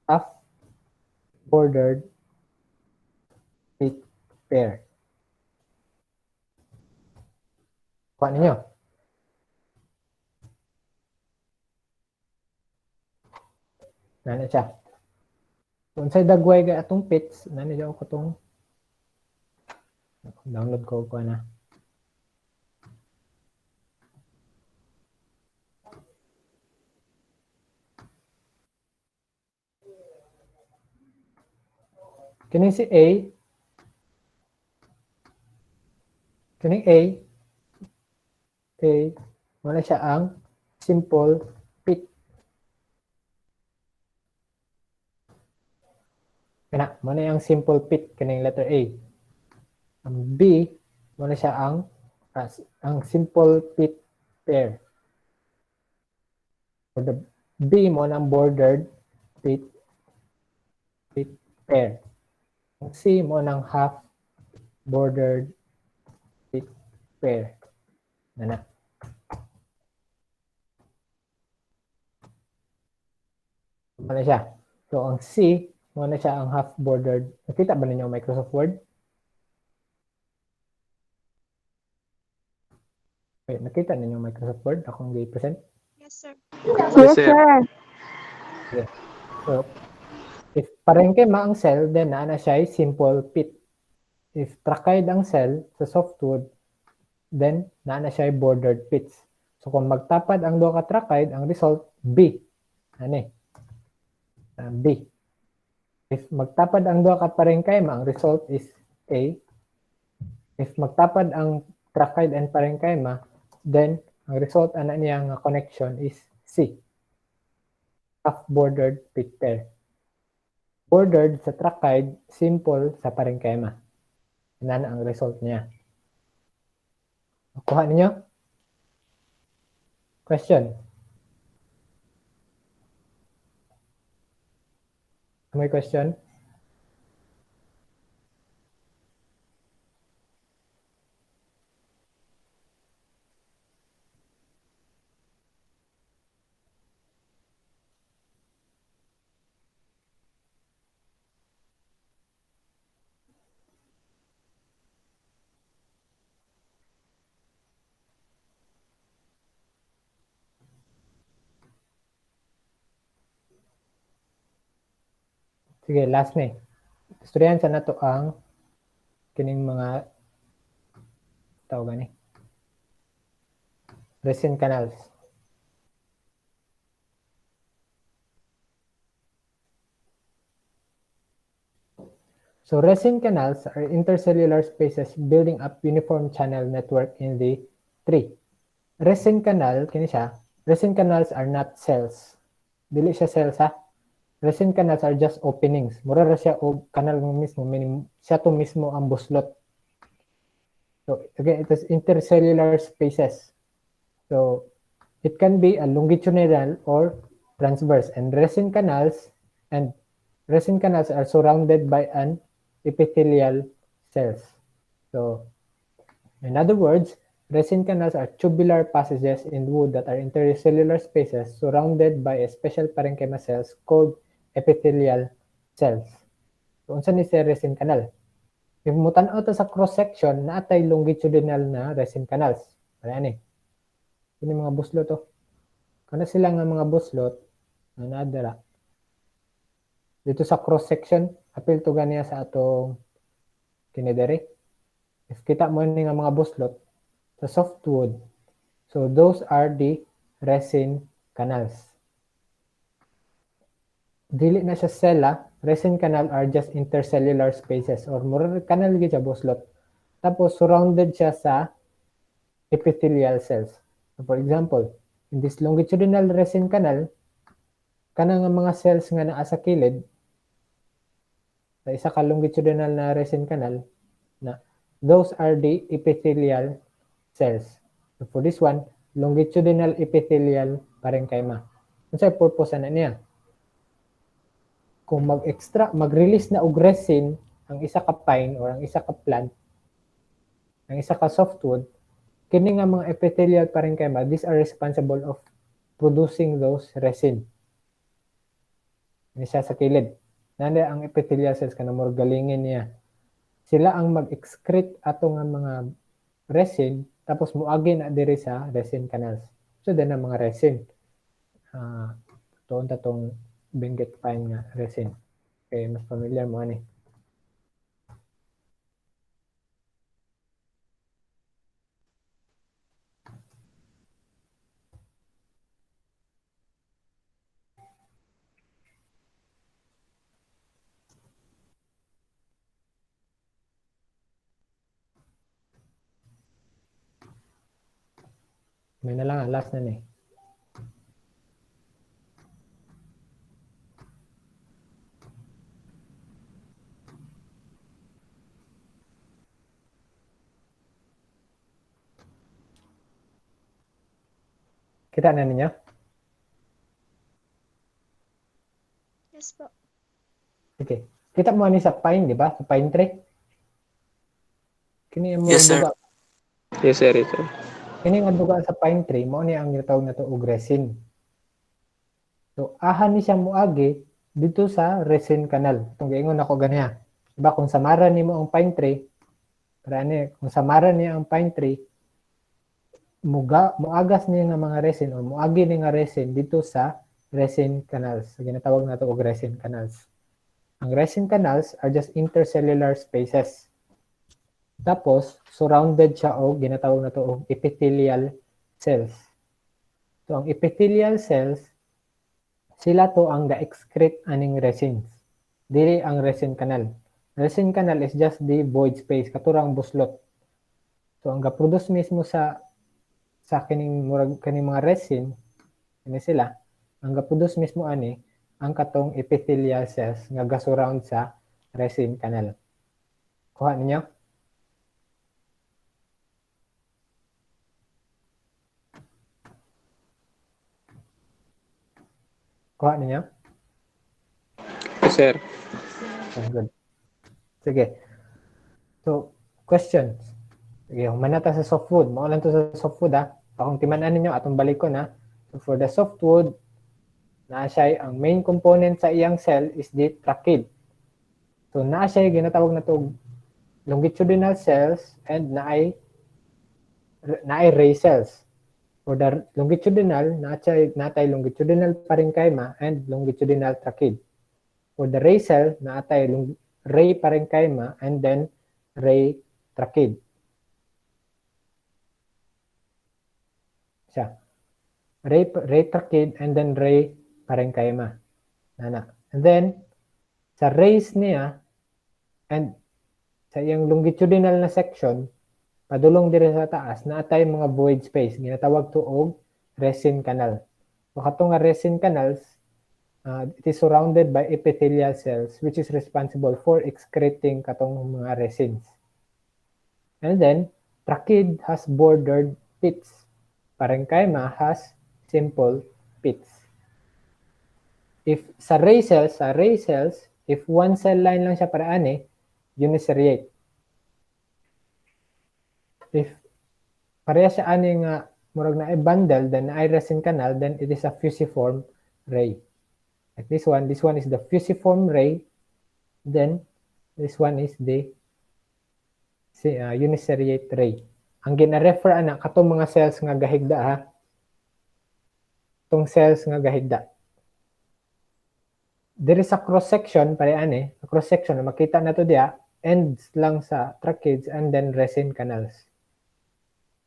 of bordered pit pair. Kuha ninyo. Nana siya. Kung sa dagway ga atong pits, nana siya ako itong download ko na. Kining si A. Kining A, wala siya ang simple pit. Kana, mo na yung simple pit kining letter A. Ang B, mo na siya ang simple pit pair. So the B mo na ang bordered pit pair. Ang C mo ng half bordered pit pair. Nana. Mo na siya. So ang C, mo na siya ang half bordered. Nakita ba ninyo ang Microsoft Word? Wait, nakita ninyo ang Microsoft Word? Akong i-present? Yes, sir. Yes, sir. Okay. So, if parenchyma ang cell, then na siya ay simple pit. If trachea ang cell sa softwood, then na siya ay bordered pits. So, kung magtapad ang duha ka trachea, ang result, B. Ano B. If magtapad ang duha ka parenchyma, ang result is A. If magtapad ang trachea and parenchyma, then ang result ana niya nga connection is C. Half bordered pit pair. Bordered sa trachea, simple sa parenchyma. Yan ang result niya. Kuha ninyo? Question? May question? Sige, last ni. Istoryahan sa nato ang kining mga tawag ni resin canals. So resin canals are intercellular spaces building up uniform channel network in the tree. Resin canal, kini siya, resin canals are not cells. Dili siya cells ha. Resin canals are just openings. Mura ra siya o kanal mismo, meaning siya to mismo ang buslot. So again, it is intercellular spaces. So it can be a longitudinal or transverse, and resin canals are surrounded by an epithelial cells. So in other words, resin canals are tubular passages in wood that are intercellular spaces surrounded by a special parenchyma cells called epithelial cells. So unsa ni sa resin canal? If mo tan-aw ta sa cross section, naatay longitudinal na resin canals. Para ani. Kini mga buslot to. Kana sila nga mga buslot na naadara. Dito sa cross section, apil to ganiya sa atong kini dere. If kita mo ni nga mga buslot sa softwood, so those are the resin canals. Dili na siya sela, resin canal are just intercellular spaces or more canal gyud siya buslot. Tapos surrounded siya sa epithelial cells. So for example, in this longitudinal resin canal, kana nga mga cells nga naa sa kilid sa isa ka longitudinal na resin canal, na those are the epithelial cells. So for this one, longitudinal epithelial parenchyma. Unsay purpose na niya? Kung mag-release na og resin ang isa ka pine or ang isa ka plant, ang isa ka softwood, kini nga mga epithelial parenchyma, these are responsible of producing those resin. Ini siya sa kilid. Nanda ang epithelial cells kana mo galingin niya. Sila ang mag-excrete ato nga mga resin tapos muagi na diri sa resin canals. So din ang mga resin. Tuon ta tong Benguet pine nga resin. Okay, mas familiar mo ani. May na lang, last na ni. Kita na ninyo? Yes po. Okay. Kita mo ani sa pine, di ba? Sa pine tree. Kini mo Yes, sir. duga. Yes, sir. Ito. Kini nga duga sa pine tree, mo ni ang gitawag na to og resin. So ahan ni siya muagi dito sa resin canal. Itong giingon ako ganiya. Diba kung samaran nimo ang pine tree, para ani kung samaran niya ang pine tree, muagas niya nga mga resin o muagi ni nga resin dito sa resin canals. So, ginatawag na to og resin canals. Ang resin canals are just intercellular spaces. Tapos, surrounded siya o ginatawag na to og epithelial cells. So, ang epithelial cells, sila to ang ga-excrete aning resins. Dili ang resin canal. Resin canal is just the void space, katurang buslot. So, ang ga-produce mismo sa kining mga resin, ini sila, ang ga-produce mismo ani, ang katong epithelial cells nga ga-surround sa resin canal. Kuha ninyo? Kuha ninyo? Yes, sir. Okay, good. Sige. So, questions. Sige, humana ta sa softwood. Maulan to sa softwood ha. Akong timanan ninyo atong balik ko na. So, for the softwood, naa siya ang main component sa iyang cell is the trachea. So, naa siya ginatawag na to longitudinal cells and naay ray cells. For the longitudinal, natay longitudinal parenchyma and longitudinal trachea. For the ray cell, natay ray parenchyma and then ray trachea. Siya. Ray trachea and then ray parenchyma. Nana. And then, sa rays niya and sa iyang longitudinal na section, padulong dire sa taas, naatay mga void space. Ginatawag to og resin canal. So, katong nga resin canals, it is surrounded by epithelial cells which is responsible for excreting katong mga resins. And then, trachea has bordered pits. Parenchyma has simple pits. If sa ray cells, if one cell line lang siya para ani, uniseriate. If pareha siya ani nga murag na bundle, then na resin canal, then it is a fusiform ray. Like this one is the fusiform ray, then this one is the uniseriate ray. Ang gina-refer ana katong mga cells nga gahigda ha. Tong cells nga gahigda. There is a cross-section, parehan a cross-section na makita na to diya, ends lang sa tracheids and then resin canals.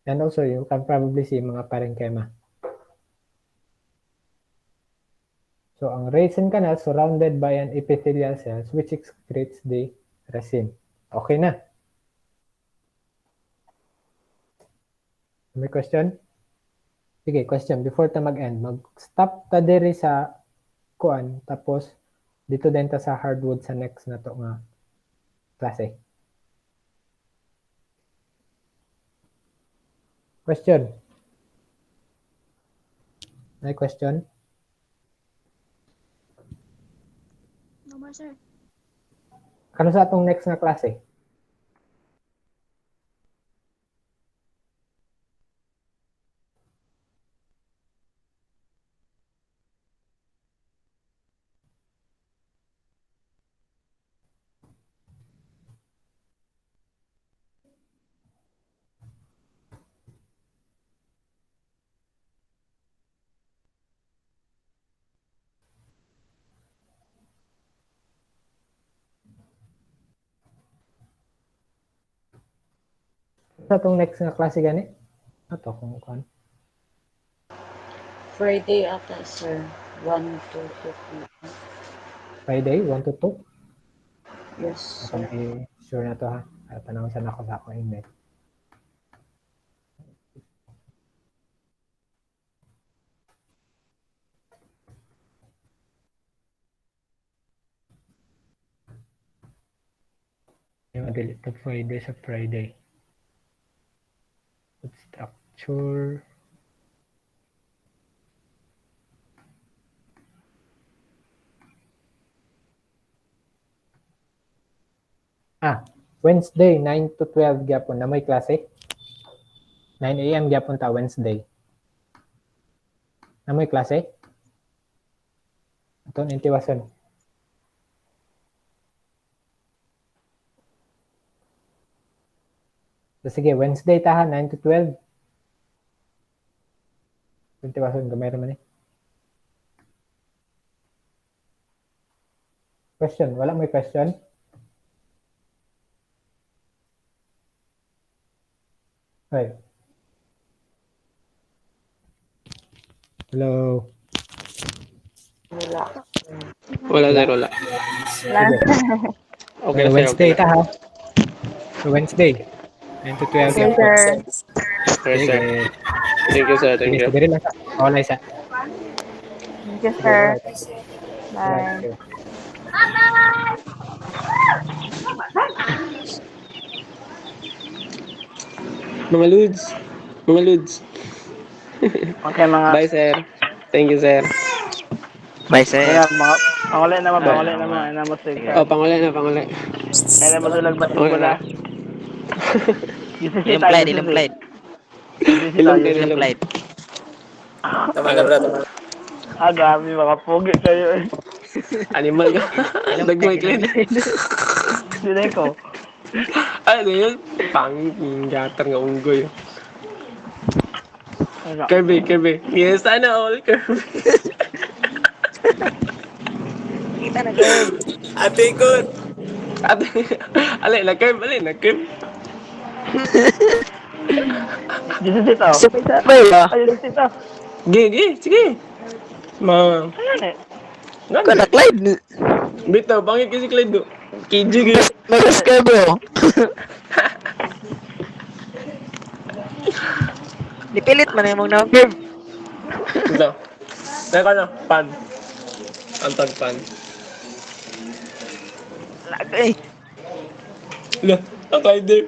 And also, you can probably see mga parenchyma. So, ang resin canal surrounded by an epithelial cells which excretes the resin. Okay na? May question? Sige, question. Before ta mag-end, mag-stop ta diri sa kuan, tapos dito din ta sa hardwood sa next na to nga klase. Question? May question? No more, sir. Kano sa atong next na klase? Sa atong next nga klase gani? Ato kung kuan. Friday ata, sir. 1 to 2 p.m. Friday, 1 to 2? Yes, Ako sir. sure na to ha. Tanong saan ako sa akong email. Yung delete to Friday sa Friday. Good structure. Wednesday, 9 to 12 gyapon na may klase. 9 a.m. gyapon ta Wednesday. Na may klase. Aton intiwason. So, sige, Wednesday ta ha, 9 to 12. Intiwason, gamay naman eh. Question, wala may question? Right. Hello. Wala. Wala, sir, wala. Sige. Okay na, sir. Wednesday Okay na. ta ha. So Wednesday. 9 to 12. Okay, gyapon. sir. Okay, sir. Sige. Thank you, sir. Thank Sige, you. sige rin lang sa. Wala isa. Thank you, sir. Bye. Bye. Mga Lods. Mga Lods. Okay, mga Bye, sir. Thank you, sir. Bicep. Kaya mga pangulay naman, ano mo sige. Oh, panguli na, panguli. Kaya naman sulag ba Okay bola? na. UCC Ilang tayo, plate, UCC. ilang plate. UCC Ilang tayo. plate? Ilang plate. Ah, grabe, mga pogi kayo eh. Animal ka. Dagmay clean. Sila ko. Ano yun? Panging gatar nga unggoy. Kirby, Kirby. Yes, sana all, Kirby. Kita na, girl. Ate ko. Ate, alay na, Kirby, alay na, Kirby. UCC to. Sabay ba? Ay, UCC to. Sige, sige. Ma, Ayan eh. Kada Clyde. bitaw, pangit kasi Clyde do. KG kayo. Nag-subscribe bro. Dipilit man yung mga na-curve. Ito. Teka na, pan. Antag pan. Lagay. Lah, ang Clyde.